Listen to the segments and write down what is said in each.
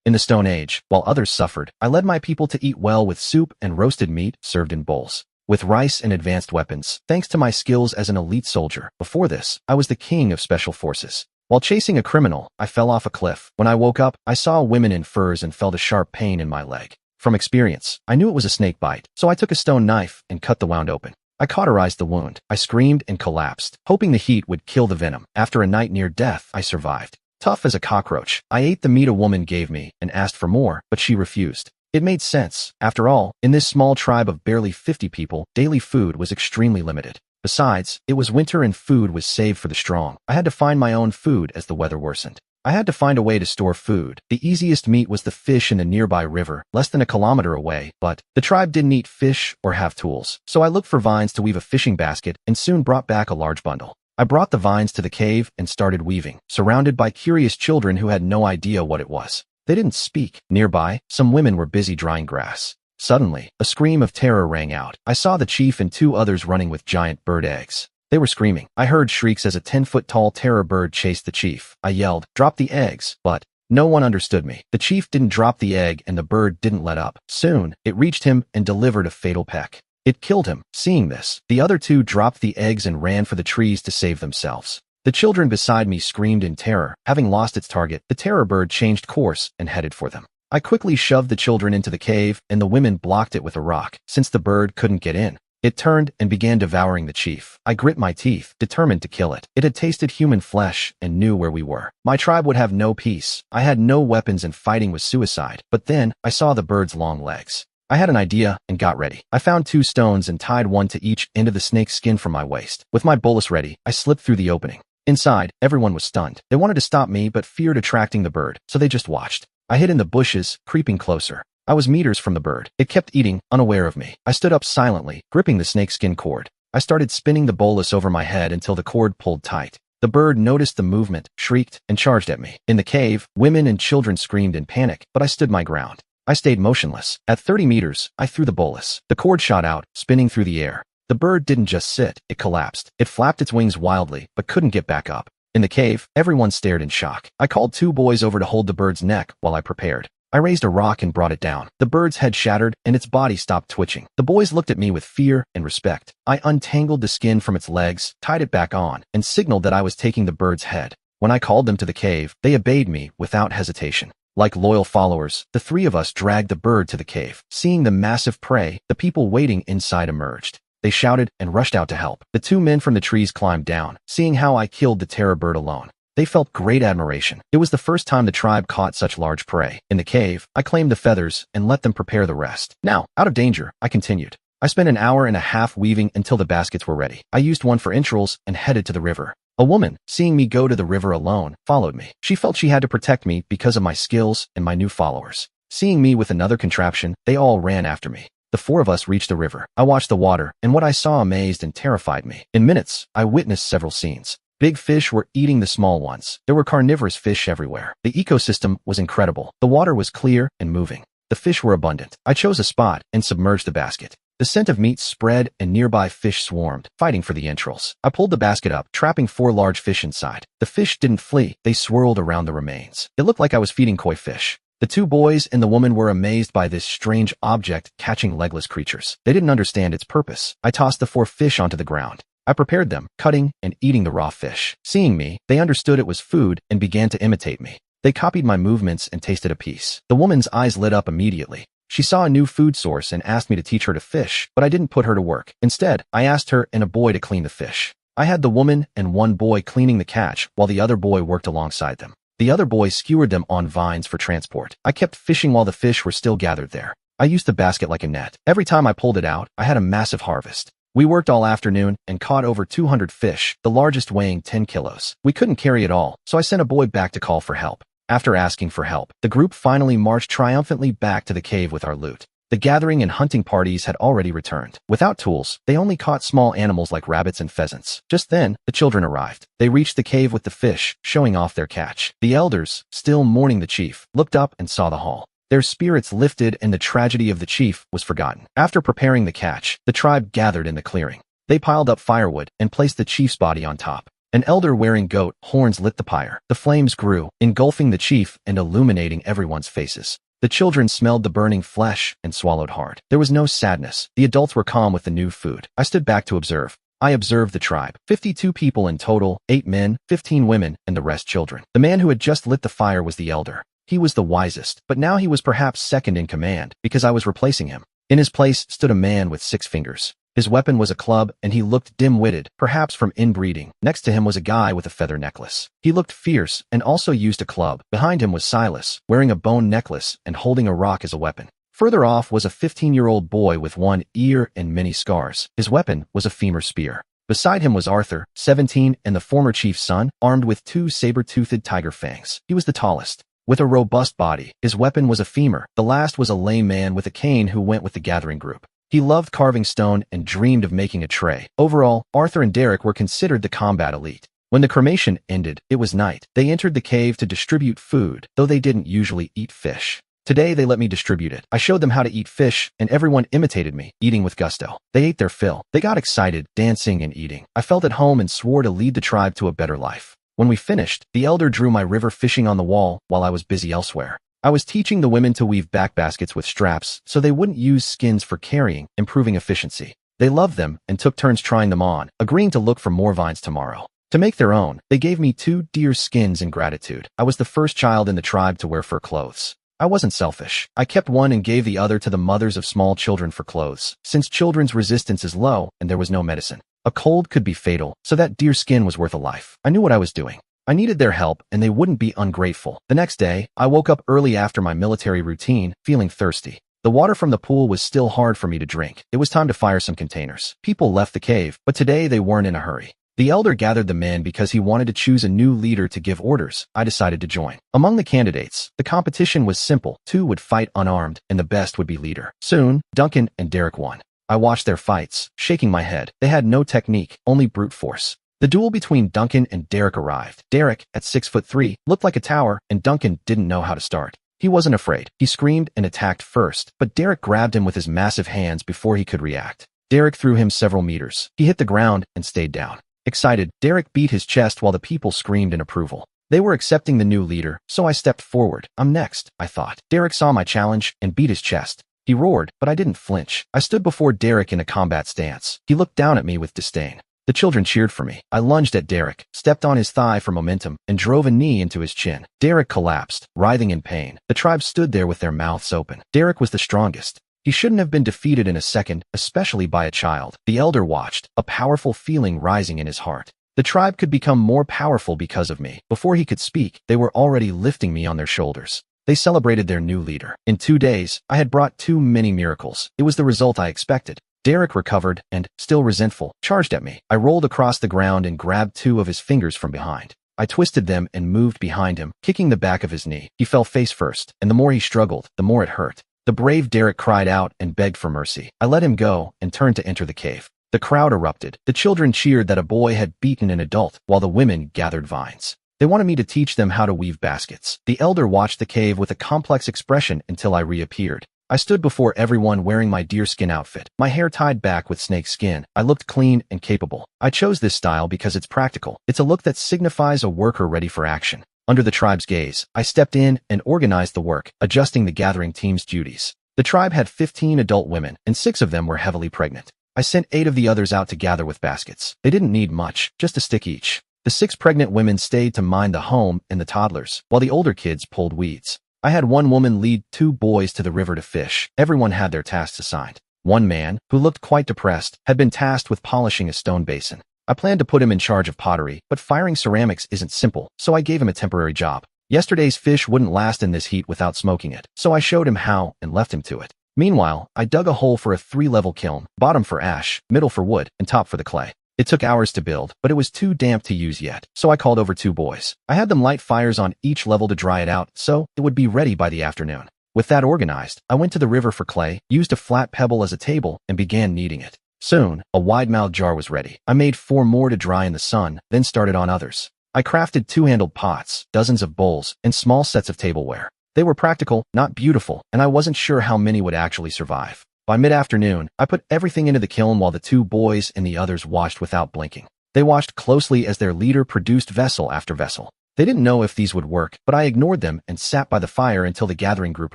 In the Stone Age, while others suffered, I led my people to eat well with soup and roasted meat served in bowls, with rice and advanced weapons, thanks to my skills as an elite soldier. Before this, I was the king of special forces. While chasing a criminal, I fell off a cliff. When I woke up, I saw women in furs and felt a sharp pain in my leg. From experience, I knew it was a snake bite, so I took a stone knife and cut the wound open. I cauterized the wound. I screamed and collapsed, hoping the heat would kill the venom. After a night near death, I survived. Tough as a cockroach, I ate the meat a woman gave me and asked for more, but she refused. It made sense. After all, in this small tribe of barely 50 people, daily food was extremely limited. Besides, it was winter and food was saved for the strong. I had to find my own food as the weather worsened. I had to find a way to store food. The easiest meat was the fish in the nearby river, less than a kilometer away, but the tribe didn't eat fish or have tools. So I looked for vines to weave a fishing basket and soon brought back a large bundle. I brought the vines to the cave and started weaving, surrounded by curious children who had no idea what it was. They didn't speak. Nearby, some women were busy drying grass. Suddenly, a scream of terror rang out. I saw the chief and two others running with giant bird eggs. They were screaming. I heard shrieks as a 10-foot-tall terror bird chased the chief. I yelled, "Drop the eggs!" But no one understood me. The chief didn't drop the egg and the bird didn't let up. Soon, it reached him and delivered a fatal peck. It killed him. Seeing this, the other two dropped the eggs and ran for the trees to save themselves. The children beside me screamed in terror. Having lost its target, the terror bird changed course and headed for them. I quickly shoved the children into the cave, and the women blocked it with a rock, since the bird couldn't get in. It turned and began devouring the chief. I grit my teeth, determined to kill it. It had tasted human flesh and knew where we were. My tribe would have no peace. I had no weapons and fighting was suicide. But then, I saw the bird's long legs. I had an idea and got ready. I found 2 stones and tied one to each end of the snake's skin from my waist. With my bolus ready, I slipped through the opening. Inside, everyone was stunned. They wanted to stop me but feared attracting the bird, so they just watched. I hid in the bushes, creeping closer. I was meters from the bird. It kept eating, unaware of me. I stood up silently, gripping the snakeskin cord. I started spinning the bolus over my head until the cord pulled tight. The bird noticed the movement, shrieked, and charged at me. In the cave, women and children screamed in panic, but I stood my ground. I stayed motionless. At 30 meters, I threw the bolus. The cord shot out, spinning through the air. The bird didn't just sit, it collapsed. It flapped its wings wildly, but couldn't get back up. In the cave, everyone stared in shock. I called 2 boys over to hold the bird's neck while I prepared. I raised a rock and brought it down. The bird's head shattered, and its body stopped twitching. The boys looked at me with fear and respect. I untangled the skin from its legs, tied it back on, and signaled that I was taking the bird's head. When I called them to the cave, they obeyed me without hesitation. Like loyal followers, the 3 of us dragged the bird to the cave. Seeing the massive prey, the people waiting inside emerged. They shouted and rushed out to help. The 2 men from the trees climbed down, seeing how I killed the terror bird alone. They felt great admiration. It was the first time the tribe caught such large prey. In the cave, I claimed the feathers and let them prepare the rest. Now, out of danger, I continued. I spent an hour and a half weaving until the baskets were ready. I used one for entrails and headed to the river. A woman, seeing me go to the river alone, followed me. She felt she had to protect me because of my skills and my new followers. Seeing me with another contraption, they all ran after me. The 4 of us reached the river. I watched the water, and what I saw amazed and terrified me. In minutes, I witnessed several scenes. Big fish were eating the small ones. There were carnivorous fish everywhere. The ecosystem was incredible. The water was clear and moving. The fish were abundant. I chose a spot and submerged the basket. The scent of meat spread and nearby fish swarmed, fighting for the entrails. I pulled the basket up, trapping 4 large fish inside. The fish didn't flee. They swirled around the remains. It looked like I was feeding koi fish. The 2 boys and the woman were amazed by this strange object catching legless creatures. They didn't understand its purpose. I tossed the 4 fish onto the ground. I prepared them, cutting and eating the raw fish. Seeing me, they understood it was food and began to imitate me. They copied my movements and tasted a piece. The woman's eyes lit up immediately. She saw a new food source and asked me to teach her to fish, but I didn't put her to work. Instead, I asked her and a boy to clean the fish. I had the woman and 1 boy cleaning the catch while the other boy worked alongside them. The other boy skewered them on vines for transport. I kept fishing while the fish were still gathered there. I used the basket like a net. Every time I pulled it out, I had a massive harvest. We worked all afternoon and caught over 200 fish, the largest weighing 10 kilos. We couldn't carry it all, so I sent a boy back to call for help. After asking for help, the group finally marched triumphantly back to the cave with our loot. The gathering and hunting parties had already returned. Without tools, they only caught small animals like rabbits and pheasants. Just then, the children arrived. They reached the cave with the fish, showing off their catch. The elders, still mourning the chief, looked up and saw the haul. Their spirits lifted and the tragedy of the chief was forgotten. After preparing the catch, the tribe gathered in the clearing. They piled up firewood and placed the chief's body on top. An elder wearing goat horns lit the pyre. The flames grew, engulfing the chief and illuminating everyone's faces. The children smelled the burning flesh and swallowed hard. There was no sadness. The adults were calm with the new food. I stood back to observe. I observed the tribe. 52 people in total, 8 men, 15 women, and the rest children. The man who had just lit the fire was the elder. He was the wisest, but now he was perhaps second in command, because I was replacing him. In his place stood a man with 6 fingers. His weapon was a club, and he looked dim-witted, perhaps from inbreeding. Next to him was a guy with a feather necklace. He looked fierce, and also used a club. Behind him was Silas, wearing a bone necklace and holding a rock as a weapon. Further off was a 15-year-old boy with one ear and many scars. His weapon was a femur spear. Beside him was Arthur, 17, and the former chief's son, armed with 2 saber-toothed tiger fangs. He was the tallest. With a robust body, his weapon was a femur. The last was a lame man with a cane who went with the gathering group. He loved carving stone and dreamed of making a tray. Overall, Arthur and Derek were considered the combat elite. When the cremation ended, it was night. They entered the cave to distribute food, though they didn't usually eat fish. Today they let me distribute it. I showed them how to eat fish, and everyone imitated me, eating with gusto. They ate their fill. They got excited, dancing and eating. I felt at home and swore to lead the tribe to a better life. When we finished, the elder drew my river fishing on the wall while I was busy elsewhere. I was teaching the women to weave back baskets with straps so they wouldn't use skins for carrying, improving efficiency. They loved them and took turns trying them on, agreeing to look for more vines tomorrow. To make their own, they gave me 2 deer skins in gratitude. I was the first child in the tribe to wear fur clothes. I wasn't selfish. I kept one and gave the other to the mothers of small children for clothes, since children's resistance is low and there was no medicine. A cold could be fatal, so that deer skin was worth a life. I knew what I was doing. I needed their help, and they wouldn't be ungrateful. The next day, I woke up early after my military routine, feeling thirsty. The water from the pool was still hard for me to drink. It was time to fire some containers. People left the cave, but today they weren't in a hurry. The elder gathered the men because he wanted to choose a new leader to give orders. I decided to join. Among the candidates, the competition was simple. 2 would fight unarmed, and the best would be leader. Soon, Duncan and Derek won. I watched their fights, shaking my head. They had no technique, only brute force. The duel between Duncan and Derek arrived. Derek, at 6'3", looked like a tower, and Duncan didn't know how to start. He wasn't afraid. He screamed and attacked first, but Derek grabbed him with his massive hands before he could react. Derek threw him several meters. He hit the ground and stayed down. Excited, Derek beat his chest while the people screamed in approval. They were accepting the new leader, so I stepped forward. I'm next, I thought. Derek saw my challenge and beat his chest. He roared, but I didn't flinch. I stood before Derek in a combat stance. He looked down at me with disdain. The children cheered for me. I lunged at Derek, stepped on his thigh for momentum, and drove a knee into his chin. Derek collapsed, writhing in pain. The tribe stood there with their mouths open. Derek was the strongest. He shouldn't have been defeated in a second, especially by a child. The elder watched, a powerful feeling rising in his heart. The tribe could become more powerful because of me. Before he could speak, they were already lifting me on their shoulders. They celebrated their new leader. In 2 days, I had brought too many miracles. It was the result I expected. Derek recovered and, still resentful, charged at me. I rolled across the ground and grabbed 2 of his fingers from behind. I twisted them and moved behind him, kicking the back of his knee. He fell face first, and the more he struggled, the more it hurt. The brave Derek cried out and begged for mercy. I let him go and turned to enter the cave. The crowd erupted. The children cheered that a boy had beaten an adult, while the women gathered vines. They wanted me to teach them how to weave baskets. The elder watched the cave with a complex expression until I reappeared. I stood before everyone wearing my deerskin outfit, my hair tied back with snake skin. I looked clean and capable. I chose this style because it's practical. It's a look that signifies a worker ready for action. Under the tribe's gaze, I stepped in and organized the work, adjusting the gathering team's duties. The tribe had 15 adult women, and 6 of them were heavily pregnant. I sent 8 of the others out to gather with baskets. They didn't need much, just a stick each. The 6 pregnant women stayed to mind the home and the toddlers, while the older kids pulled weeds. I had 1 woman lead 2 boys to the river to fish. Everyone had their tasks assigned. One man, who looked quite depressed, had been tasked with polishing a stone basin. I planned to put him in charge of pottery, but firing ceramics isn't simple, so I gave him a temporary job. Yesterday's fish wouldn't last in this heat without smoking it, so I showed him how and left him to it. Meanwhile, I dug a hole for a 3-level kiln, bottom for ash, middle for wood, and top for the clay. It took hours to build, but it was too damp to use yet, so I called over 2 boys. I had them light fires on each level to dry it out, so it would be ready by the afternoon. With that organized, I went to the river for clay, used a flat pebble as a table, and began kneading it. Soon, a wide-mouthed jar was ready. I made 4 more to dry in the sun, then started on others. I crafted 2-handled pots, dozens of bowls, and small sets of tableware. They were practical, not beautiful, and I wasn't sure how many would actually survive. By mid-afternoon, I put everything into the kiln while the 2 boys and the others watched without blinking. They watched closely as their leader produced vessel after vessel. They didn't know if these would work, but I ignored them and sat by the fire until the gathering group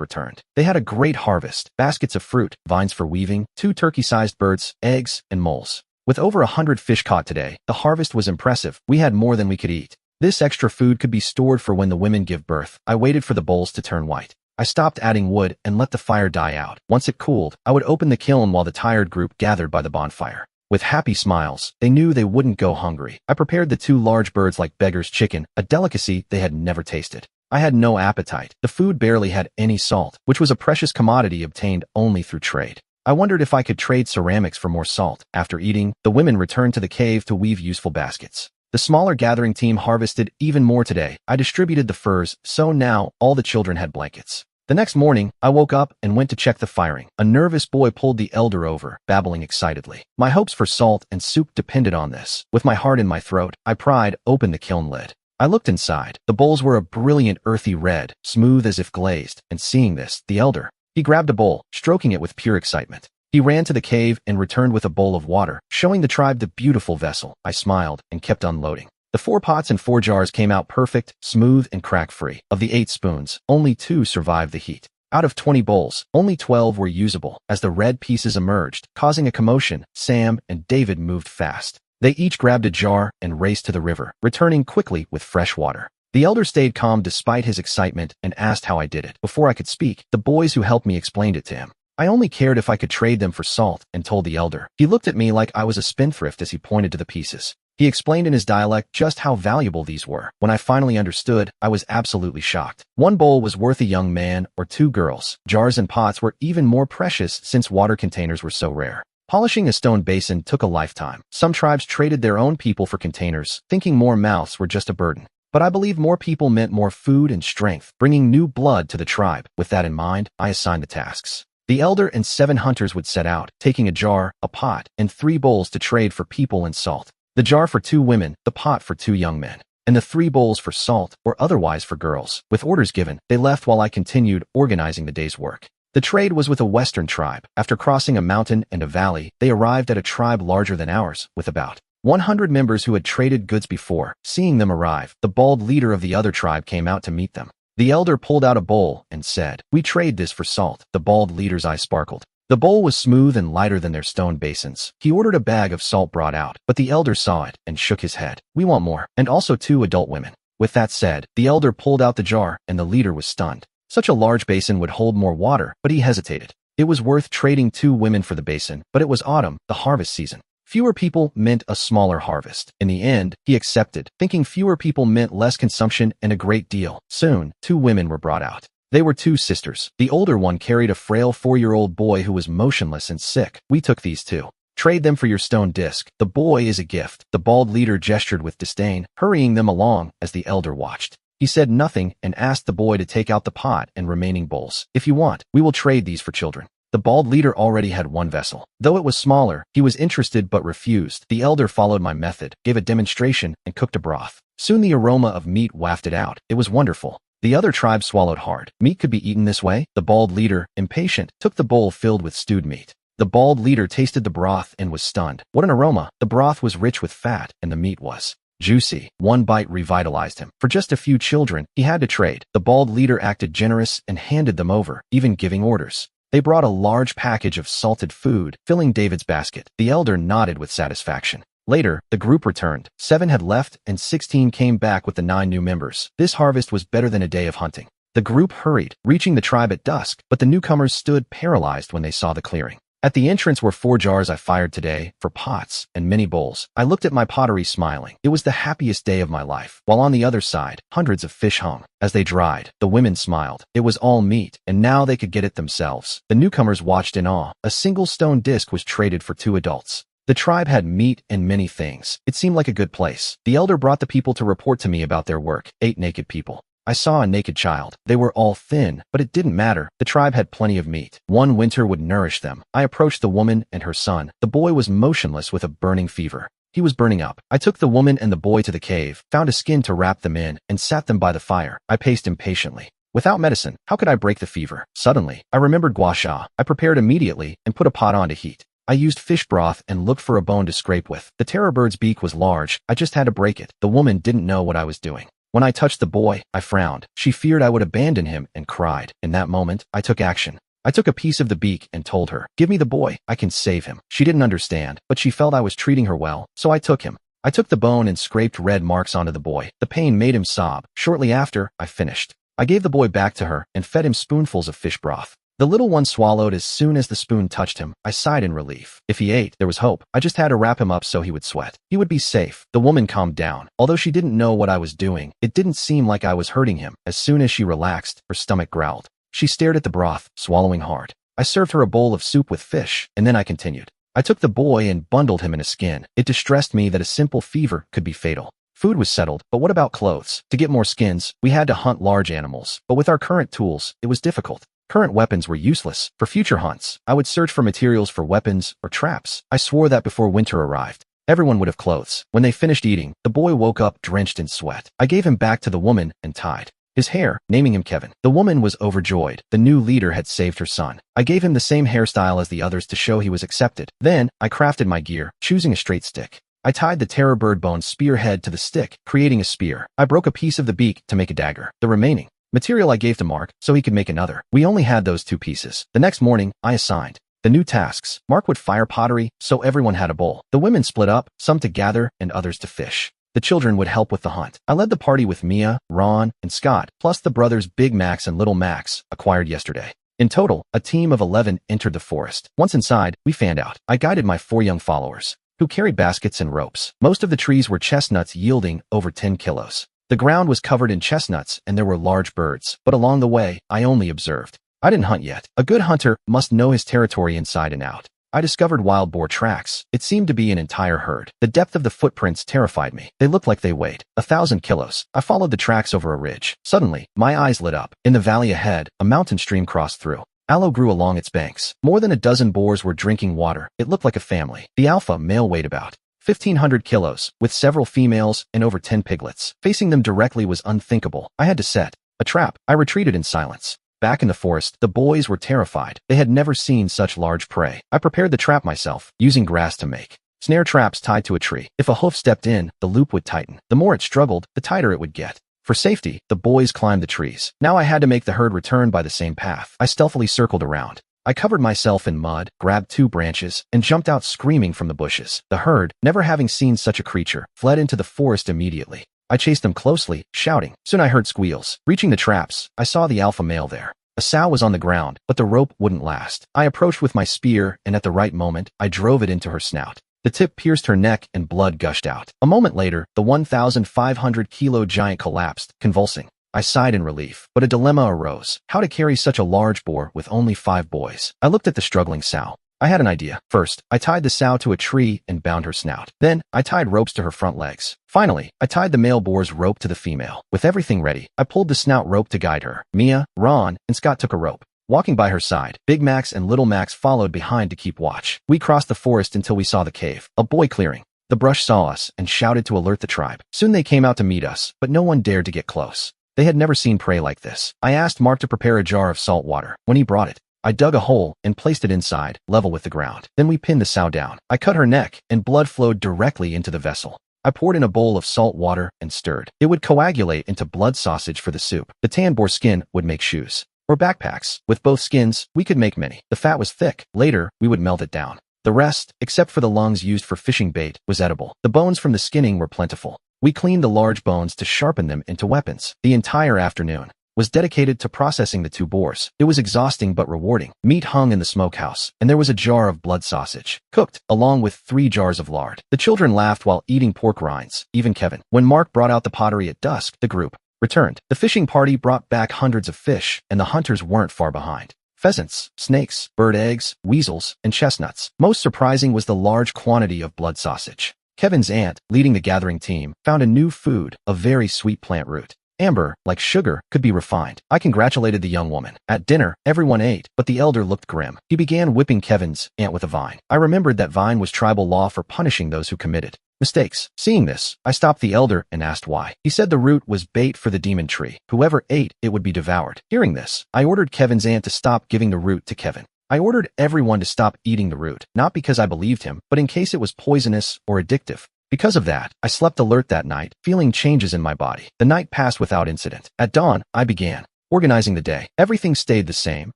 returned. They had a great harvest, baskets of fruit, vines for weaving, 2 turkey-sized birds, eggs, and moles. With over 100 fish caught today, the harvest was impressive. We had more than we could eat. This extra food could be stored for when the women give birth. I waited for the bowls to turn white. I stopped adding wood and let the fire die out. Once it cooled, I would open the kiln while the tired group gathered by the bonfire. With happy smiles, they knew they wouldn't go hungry. I prepared the 2 large birds like beggar's chicken, a delicacy they had never tasted. I had no appetite. The food barely had any salt, which was a precious commodity obtained only through trade. I wondered if I could trade ceramics for more salt. After eating, the women returned to the cave to weave useful baskets. The smaller gathering team harvested even more today. I distributed the furs, so now all the children had blankets. The next morning, I woke up and went to check the firing. A nervous boy pulled the elder over, babbling excitedly. My hopes for salt and soup depended on this. With my heart in my throat, I pried open the kiln lid. I looked inside. The bowls were a brilliant earthy red, smooth as if glazed, and seeing this, the elder, he grabbed a bowl, stroking it with pure excitement. He ran to the cave and returned with a bowl of water, showing the tribe the beautiful vessel. I smiled and kept unloading. The 4 pots and 4 jars came out perfect, smooth, and crack-free. Of the 8 spoons, only 2 survived the heat. Out of 20 bowls, only 12 were usable. As the red pieces emerged, causing a commotion, Sam and David moved fast. They each grabbed a jar and raced to the river, returning quickly with fresh water. The elder stayed calm despite his excitement and asked how I did it. Before I could speak, the boys who helped me explained it to him. I only cared if I could trade them for salt, and told the elder. He looked at me like I was a spendthrift as he pointed to the pieces. He explained in his dialect just how valuable these were. When I finally understood, I was absolutely shocked. 1 bowl was worth a young man or 2 girls. Jars and pots were even more precious since water containers were so rare. Polishing a stone basin took a lifetime. Some tribes traded their own people for containers, thinking more mouths were just a burden. But I believe more people meant more food and strength, bringing new blood to the tribe. With that in mind, I assigned the tasks. The elder and 7 hunters would set out, taking a jar, a pot, and 3 bowls to trade for people and salt. The jar for 2 women, the pot for 2 young men, and the 3 bowls for salt or otherwise for girls. With orders given, they left while I continued organizing the day's work. The trade was with a western tribe. After crossing a mountain and a valley, they arrived at a tribe larger than ours, with about 100 members who had traded goods before. Seeing them arrive, the bald leader of the other tribe came out to meet them. The elder pulled out a bowl and said, "We trade this for salt." The bald leader's eyes sparkled. The bowl was smooth and lighter than their stone basins. He ordered a bag of salt brought out, but the elder saw it and shook his head. "We want more, and also 2 adult women." With that said, the elder pulled out the jar, and the leader was stunned. Such a large basin would hold more water, but he hesitated. It was worth trading 2 women for the basin, but it was autumn, the harvest season. Fewer people meant a smaller harvest. In the end, he accepted, thinking fewer people meant less consumption and a great deal. Soon, 2 women were brought out. They were 2 sisters. The older one carried a frail 4-year-old boy who was motionless and sick. "We took these 2. Trade them for your stone disc. The boy is a gift." The bald leader gestured with disdain, hurrying them along as the elder watched. He said nothing and asked the boy to take out the pot and remaining bowls. "If you want, we will trade these for children." The bald leader already had 1 vessel. Though it was smaller, he was interested but refused. The elder followed my method, gave a demonstration, and cooked a broth. Soon the aroma of meat wafted out. It was wonderful. The other tribe swallowed hard. Meat could be eaten this way? The bald leader, impatient, took the bowl filled with stewed meat. The bald leader tasted the broth and was stunned. What an aroma! The broth was rich with fat, and the meat was juicy. 1 bite revitalized him. For just a few children, he had to trade. The bald leader acted generous and handed them over, even giving orders. They brought a large package of salted food, filling David's basket. The elder nodded with satisfaction. Later, the group returned. 7 had left, and 16 came back with the 9 new members. This harvest was better than a day of hunting. The group hurried, reaching the tribe at dusk, but the newcomers stood paralyzed when they saw the clearing. At the entrance were 4 jars I fired today, for pots, and many bowls. I looked at my pottery smiling. It was the happiest day of my life. While on the other side, hundreds of fish hung. As they dried, the women smiled. It was all meat, and now they could get it themselves. The newcomers watched in awe. A single stone disc was traded for 2 adults. The tribe had meat and many things. It seemed like a good place. The elder brought the people to report to me about their work. 8 naked people. I saw a naked child. They were all thin, but it didn't matter. The tribe had plenty of meat. 1 winter would nourish them. I approached the woman and her son. The boy was motionless with a burning fever. He was burning up. I took the woman and the boy to the cave, found a skin to wrap them in, and sat them by the fire. I paced impatiently. Without medicine, how could I break the fever? Suddenly, I remembered gua sha. I prepared immediately and put a pot on to heat. I used fish broth and looked for a bone to scrape with. The terror bird's beak was large. I just had to break it. The woman didn't know what I was doing. When I touched the boy, I frowned. She feared I would abandon him and cried. In that moment, I took action. I took a piece of the beak and told her, "Give me the boy, I can save him." She didn't understand, but she felt I was treating her well, so I took him. I took the bone and scraped red marks onto the boy. The pain made him sob. Shortly after, I finished. I gave the boy back to her and fed him spoonfuls of fish broth. The little one swallowed as soon as the spoon touched him. I sighed in relief. If he ate, there was hope. I just had to wrap him up so he would sweat. He would be safe. The woman calmed down. Although she didn't know what I was doing, it didn't seem like I was hurting him. As soon as she relaxed, her stomach growled. She stared at the broth, swallowing hard. I served her a bowl of soup with fish, and then I continued. I took the boy and bundled him in a skin. It distressed me that a simple fever could be fatal. Food was settled, but what about clothes? To get more skins, we had to hunt large animals, but with our current tools, it was difficult. Current weapons were useless. For future hunts, I would search for materials for weapons or traps. I swore that before winter arrived, everyone would have clothes. When they finished eating, the boy woke up drenched in sweat. I gave him back to the woman and tied his hair, naming him Kevin. The woman was overjoyed. The new leader had saved her son. I gave him the same hairstyle as the others to show he was accepted. Then, I crafted my gear, choosing a straight stick. I tied the terror bird bone spearhead to the stick, creating a spear. I broke a piece of the beak to make a dagger. The remaining material I gave to Mark so he could make another. We only had those 2 pieces. The next morning, I assigned the new tasks. Mark would fire pottery, so everyone had a bowl. The women split up, some to gather and others to fish. The children would help with the hunt. I led the party with Mia, Ron, and Scott, plus the brothers Big Max and Little Max, acquired yesterday. In total, a team of 11 entered the forest. Once inside, we fanned out. I guided my 4 young followers, who carried baskets and ropes. Most of the trees were chestnuts yielding over 10 kilos. The ground was covered in chestnuts and there were large birds, but along the way, I only observed. I didn't hunt yet. A good hunter must know his territory inside and out. I discovered wild boar tracks. It seemed to be an entire herd. The depth of the footprints terrified me. They looked like they weighed 1,000 kilos. I followed the tracks over a ridge. Suddenly, my eyes lit up. In the valley ahead, a mountain stream crossed through. Aloe grew along its banks. More than a dozen boars were drinking water. It looked like a family. The alpha male weighed about 1,500 kilos, with several females and over 10 piglets. Facing them directly was unthinkable. I had to set a trap. I retreated in silence. Back in the forest, the boys were terrified. They had never seen such large prey. I prepared the trap myself, using grass to make snare traps tied to a tree. If a hoof stepped in, the loop would tighten. The more it struggled, the tighter it would get. For safety, the boys climbed the trees. Now I had to make the herd return by the same path. I stealthily circled around. I covered myself in mud, grabbed 2 branches, and jumped out screaming from the bushes. The herd, never having seen such a creature, fled into the forest immediately. I chased them closely, shouting. Soon I heard squeals. Reaching the traps, I saw the alpha male there. A sow was on the ground, but the rope wouldn't last. I approached with my spear, and at the right moment, I drove it into her snout. The tip pierced her neck and blood gushed out. A moment later, the 1,500-kilo giant collapsed, convulsing. I sighed in relief, but a dilemma arose. How to carry such a large boar with only 5 boys? I looked at the struggling sow. I had an idea. First, I tied the sow to a tree and bound her snout. Then, I tied ropes to her front legs. Finally, I tied the male boar's rope to the female. With everything ready, I pulled the snout rope to guide her. Mia, Ron, and Scott took a rope. Walking by her side, Big Max and Little Max followed behind to keep watch. We crossed the forest until we saw the cave, a boy clearing. The brush saw us and shouted to alert the tribe. Soon they came out to meet us, but no one dared to get close. They had never seen prey like this. I asked Mark to prepare a jar of salt water. When he brought it, I dug a hole and placed it inside, level with the ground. Then we pinned the sow down. I cut her neck, and blood flowed directly into the vessel. I poured in a bowl of salt water and stirred. It would coagulate into blood sausage for the soup. The tan boar skin would make shoes or backpacks. With both skins, we could make many. The fat was thick. Later, we would melt it down. The rest, except for the lungs used for fishing bait, was edible. The bones from the skinning were plentiful. We cleaned the large bones to sharpen them into weapons. The entire afternoon was dedicated to processing the 2 boars. It was exhausting but rewarding. Meat hung in the smokehouse, and there was a jar of blood sausage, cooked, along with 3 jars of lard. The children laughed while eating pork rinds, even Kevin. When Mark brought out the pottery at dusk, the group returned. The fishing party brought back hundreds of fish, and the hunters weren't far behind. Pheasants, snakes, bird eggs, weasels, and chestnuts. Most surprising was the large quantity of blood sausage. Kevin's aunt, leading the gathering team, found a new food, a very sweet plant root. Amber, like sugar, could be refined. I congratulated the young woman. At dinner, everyone ate, but the elder looked grim. He began whipping Kevin's aunt with a vine. I remembered that vine was tribal law for punishing those who committed mistakes. Seeing this, I stopped the elder and asked why. He said the root was bait for the demon tree. Whoever ate it would be devoured. Hearing this, I ordered Kevin's aunt to stop giving the root to Kevin. I ordered everyone to stop eating the root, not because I believed him, but in case it was poisonous or addictive. Because of that, I slept alert that night, feeling changes in my body. The night passed without incident. At dawn, I began organizing the day. Everything stayed the same,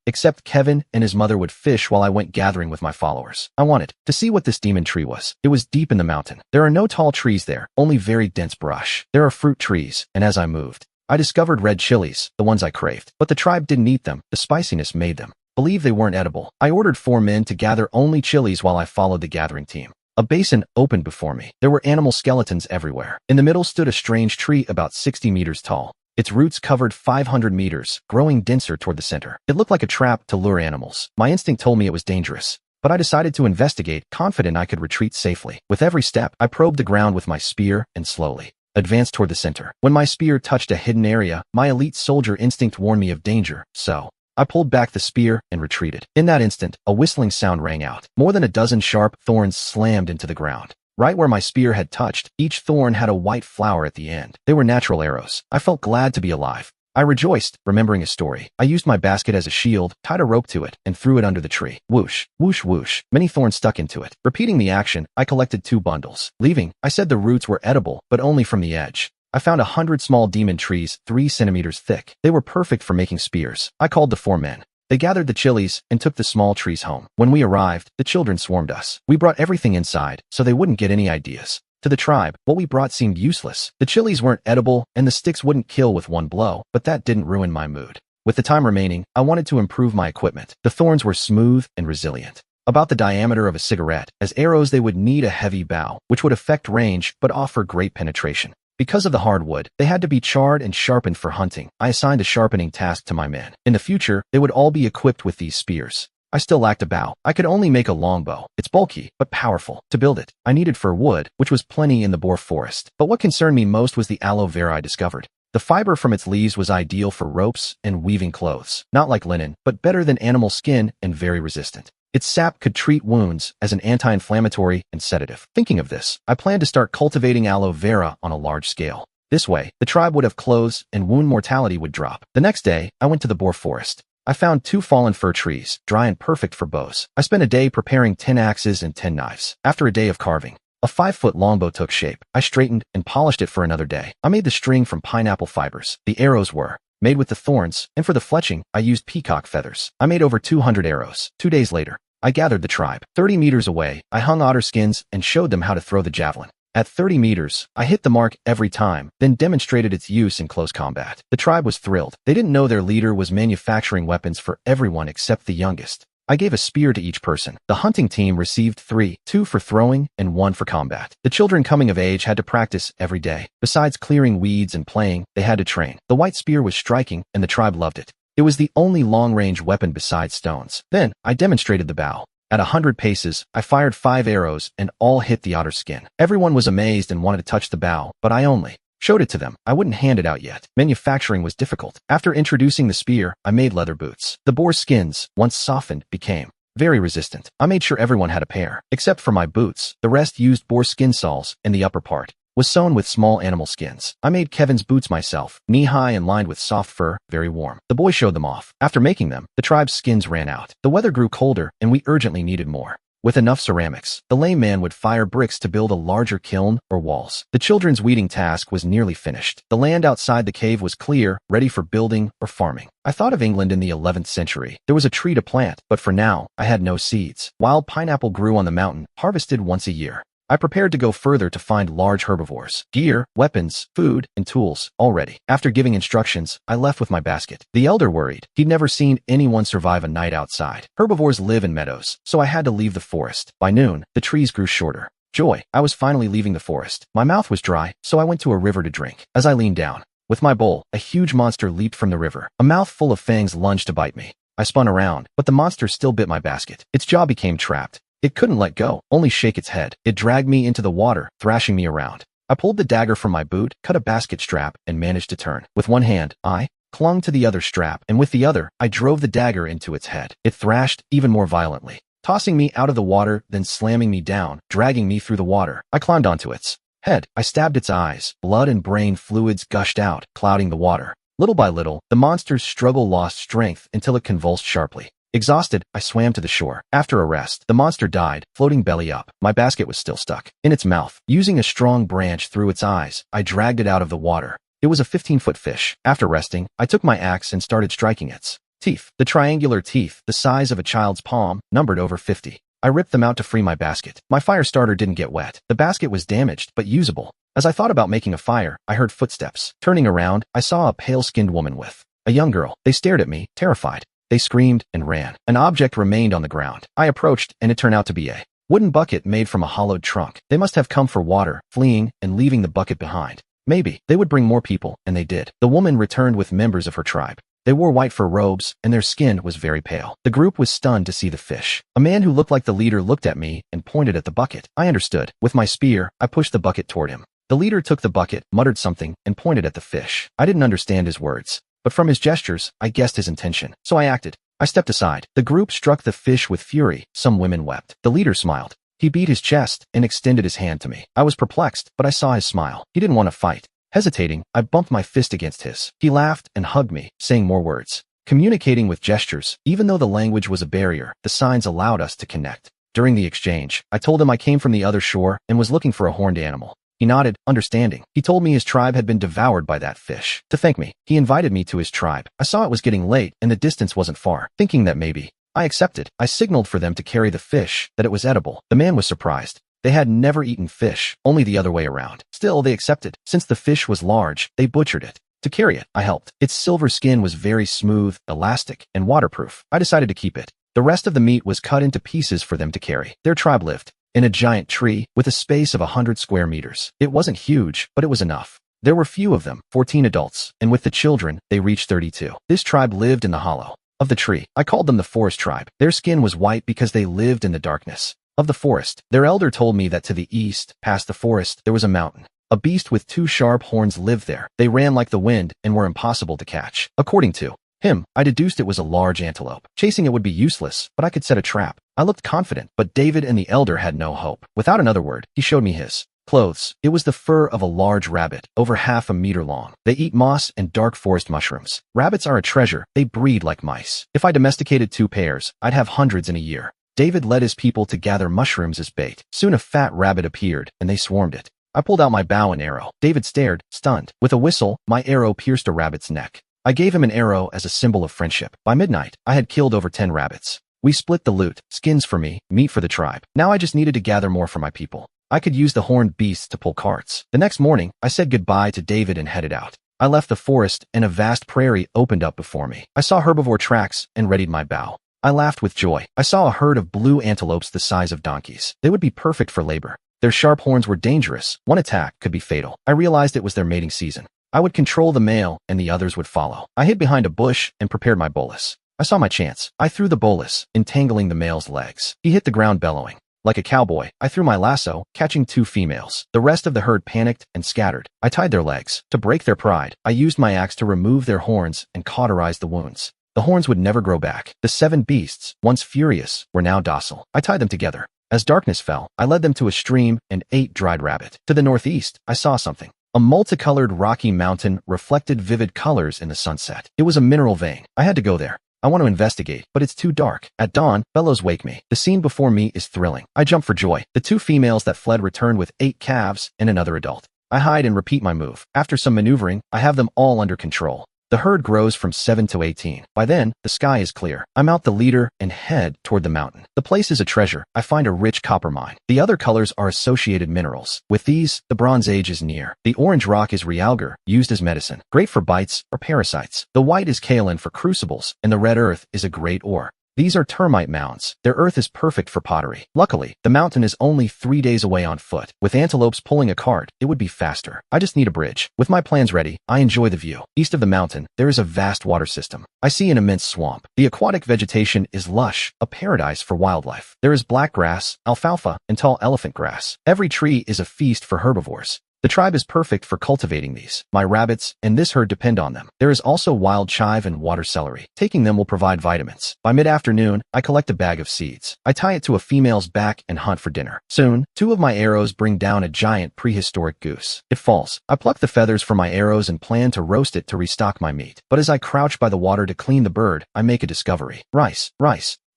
except Kevin and his mother would fish while I went gathering with my followers. I wanted to see what this demon tree was. It was deep in the mountain. There are no tall trees there, only very dense brush. There are fruit trees, and as I moved, I discovered red chilies, the ones I craved. But the tribe didn't eat them. The spiciness made them believe they weren't edible. I ordered 4 men to gather only chilies while I followed the gathering team. A basin opened before me. There were animal skeletons everywhere. In the middle stood a strange tree about 60 meters tall. Its roots covered 500 meters, growing denser toward the center. It looked like a trap to lure animals. My instinct told me it was dangerous, but I decided to investigate, confident I could retreat safely. With every step, I probed the ground with my spear and slowly advanced toward the center. When my spear touched a hidden area, my elite soldier instinct warned me of danger, so I pulled back the spear and retreated. In that instant, a whistling sound rang out. More than a dozen sharp thorns slammed into the ground. Right where my spear had touched, each thorn had a white flower at the end. They were natural arrows. I felt glad to be alive. I rejoiced, remembering a story. I used my basket as a shield, tied a rope to it, and threw it under the tree. Whoosh, whoosh, whoosh. Many thorns stuck into it. Repeating the action, I collected 2 bundles. Leaving, I said the roots were edible, but only from the edge. I found 100 small demon trees, 3 centimeters thick. They were perfect for making spears. I called the 4 men. They gathered the chilies and took the small trees home. When we arrived, the children swarmed us. We brought everything inside, so they wouldn't get any ideas. To the tribe, what we brought seemed useless. The chilies weren't edible, and the sticks wouldn't kill with one blow, but that didn't ruin my mood. With the time remaining, I wanted to improve my equipment. The thorns were smooth and resilient, about the diameter of a cigarette. As arrows, they would need a heavy bow, which would affect range but offer great penetration. Because of the hardwood, they had to be charred and sharpened for hunting. I assigned a sharpening task to my men. In the future, they would all be equipped with these spears. I still lacked a bow. I could only make a longbow. It's bulky, but powerful. To build it, I needed fir wood, which was plenty in the boar forest. But what concerned me most was the aloe vera I discovered. The fiber from its leaves was ideal for ropes and weaving clothes. Not like linen, but better than animal skin and very resistant. Its sap could treat wounds as an anti-inflammatory and sedative. Thinking of this, I planned to start cultivating aloe vera on a large scale. This way, the tribe would have clothes and wound mortality would drop. The next day, I went to the boar forest. I found 2 fallen fir trees, dry and perfect for bows. I spent a day preparing 10 axes and 10 knives. After a day of carving, a 5-foot longbow took shape. I straightened and polished it for another day. I made the string from pineapple fibers. The arrows were made with the thorns, and for the fletching, I used peacock feathers. I made over 200 arrows. 2 days later, I gathered the tribe. 30 meters away, I hung otter skins and showed them how to throw the javelin. At 30 meters, I hit the mark every time, then demonstrated its use in close combat. The tribe was thrilled. They didn't know their leader was manufacturing weapons for everyone except the youngest. I gave a spear to each person. The hunting team received 3, 2 for throwing and 1 for combat. The children coming of age had to practice every day. Besides clearing weeds and playing, they had to train. The white spear was striking, and the tribe loved it. It was the only long-range weapon besides stones. Then, I demonstrated the bow. At 100 paces, I fired 5 arrows and all hit the otter skin. Everyone was amazed and wanted to touch the bow, but I only showed it to them. I wouldn't hand it out yet. Manufacturing was difficult. After introducing the spear, I made leather boots. The boar skins, once softened, became very resistant. I made sure everyone had a pair. Except for my boots, the rest used boar skin soles, and the upper part was sewn with small animal skins. I made Kevin's boots myself, knee-high and lined with soft fur, very warm. The boy showed them off. After making them, the tribe's skins ran out. The weather grew colder, and we urgently needed more. With enough ceramics, the lame man would fire bricks to build a larger kiln or walls. The children's weeding task was nearly finished. The land outside the cave was clear, ready for building or farming. I thought of England in the 11th century. There was a tree to plant, but for now, I had no seeds. Wild pineapple grew on the mountain, harvested once a year. I prepared to go further to find large herbivores. Gear, weapons, food, and tools, all ready. After giving instructions, I left with my basket. The elder worried. He'd never seen anyone survive a night outside. Herbivores live in meadows, so I had to leave the forest. By noon, the trees grew shorter. Joy, I was finally leaving the forest. My mouth was dry, so I went to a river to drink. As I leaned down with my bowl, a huge monster leaped from the river. A mouth full of fangs lunged to bite me. I spun around, but the monster still bit my basket. Its jaw became trapped. It couldn't let go, only shake its head. It dragged me into the water, thrashing me around. I pulled the dagger from my boot, cut a basket strap, and managed to turn. With one hand, I clung to the other strap, and with the other, I drove the dagger into its head. It thrashed even more violently, tossing me out of the water, then slamming me down, dragging me through the water. I climbed onto its head. I stabbed its eyes. Blood and brain fluids gushed out, clouding the water. Little by little, the monster's struggle lost strength until it convulsed sharply. Exhausted, I swam to the shore. After a rest, the monster died, floating belly up. My basket was still stuck in its mouth. Using a strong branch through its eyes, I dragged it out of the water. It was a 15-foot fish. After resting, I took my axe and started striking its teeth. The triangular teeth, the size of a child's palm, numbered over 50. I ripped them out to free my basket. My fire starter didn't get wet. The basket was damaged, but usable. As I thought about making a fire, I heard footsteps. Turning around, I saw a pale-skinned woman with a young girl. They stared at me, terrified. They screamed and ran. An object remained on the ground. I approached, and it turned out to be a wooden bucket made from a hollowed trunk. They must have come for water, fleeing, and leaving the bucket behind. Maybe they would bring more people, and they did. The woman returned with members of her tribe. They wore white fur robes, and their skin was very pale. The group was stunned to see the fish. A man who looked like the leader looked at me and pointed at the bucket. I understood. With my spear, I pushed the bucket toward him. The leader took the bucket, muttered something, and pointed at the fish. I didn't understand his words, but from his gestures, I guessed his intention. So I acted. I stepped aside. The group struck the fish with fury. Some women wept. The leader smiled. He beat his chest and extended his hand to me. I was perplexed, but I saw his smile. He didn't want to fight. Hesitating, I bumped my fist against his. He laughed and hugged me, saying more words. Communicating with gestures, even though the language was a barrier, the signs allowed us to connect. During the exchange, I told him I came from the other shore and was looking for a horned animal. He nodded, understanding. He told me his tribe had been devoured by that fish. To thank me, he invited me to his tribe. I saw it was getting late and the distance wasn't far, thinking that maybe I accepted. I signaled for them to carry the fish, that it was edible. The man was surprised. They had never eaten fish, only the other way around. Still, they accepted. Since the fish was large, they butchered it. To carry it, I helped. Its silver skin was very smooth, elastic, and waterproof. I decided to keep it. The rest of the meat was cut into pieces for them to carry. Their tribe lived in a giant tree with a space of 100 square meters. It wasn't huge, but it was enough. There were few of them, 14 adults, and with the children, they reached 32. This tribe lived in the hollow of the tree. I called them the forest tribe. Their skin was white because they lived in the darkness of the forest. Their elder told me that to the east, past the forest, there was a mountain. A beast with 2 sharp horns lived there. They ran like the wind and were impossible to catch. According to him, I deduced it was a large antelope. Chasing it would be useless, but I could set a trap. I looked confident, but David and the elder had no hope. Without another word, he showed me his clothes. It was the fur of a large rabbit, over half a meter long. They eat moss and dark forest mushrooms. Rabbits are a treasure. They breed like mice. If I domesticated 2 pairs, I'd have hundreds in a year. David led his people to gather mushrooms as bait. Soon a fat rabbit appeared, and they swarmed it. I pulled out my bow and arrow. David stared, stunned. With a whistle, my arrow pierced a rabbit's neck. I gave him an arrow as a symbol of friendship. By midnight, I had killed over 10 rabbits. We split the loot, skins for me, meat for the tribe. Now I just needed to gather more for my people. I could use the horned beasts to pull carts. The next morning, I said goodbye to David and headed out. I left the forest, and a vast prairie opened up before me. I saw herbivore tracks and readied my bow. I laughed with joy. I saw a herd of blue antelopes the size of donkeys. They would be perfect for labor. Their sharp horns were dangerous. One attack could be fatal. I realized it was their mating season. I would control the male, and the others would follow. I hid behind a bush and prepared my bolus. I saw my chance. I threw the bolus, entangling the male's legs. He hit the ground bellowing. Like a cowboy, I threw my lasso, catching 2 females. The rest of the herd panicked and scattered. I tied their legs. To break their pride, I used my axe to remove their horns and cauterize the wounds. The horns would never grow back. The 7 beasts, once furious, were now docile. I tied them together. As darkness fell, I led them to a stream and ate dried rabbit. To the northeast, I saw something. A multicolored rocky mountain reflected vivid colors in the sunset. It was a mineral vein. I had to go there. I want to investigate, but it's too dark. At dawn, bellows wake me. The scene before me is thrilling. I jump for joy. The 2 females that fled returned with 8 calves and another adult. I hide and repeat my move. After some maneuvering, I have them all under control. The herd grows from 7 to 18. By then, the sky is clear. I mount the leader and head toward the mountain. The place is a treasure. I find a rich copper mine. The other colors are associated minerals. With these, the Bronze Age is near. The orange rock is realgar, used as medicine, great for bites or parasites. The white is kaolin for crucibles, and the red earth is a great ore. These are termite mounds. Their earth is perfect for pottery. Luckily, the mountain is only 3 days away on foot. With antelopes pulling a cart, it would be faster. I just need a bridge. With my plans ready, I enjoy the view. East of the mountain, there is a vast water system. I see an immense swamp. The aquatic vegetation is lush, a paradise for wildlife. There is black grass, alfalfa, and tall elephant grass. Every tree is a feast for herbivores. The tribe is perfect for cultivating these. My rabbits and this herd depend on them. There is also wild chive and water celery. Taking them will provide vitamins. By mid-afternoon, I collect a bag of seeds. I tie it to a female's back and hunt for dinner. Soon, 2 of my arrows bring down a giant prehistoric goose. It falls. I pluck the feathers from my arrows and plan to roast it to restock my meat. But as I crouch by the water to clean the bird, I make a discovery. Rice,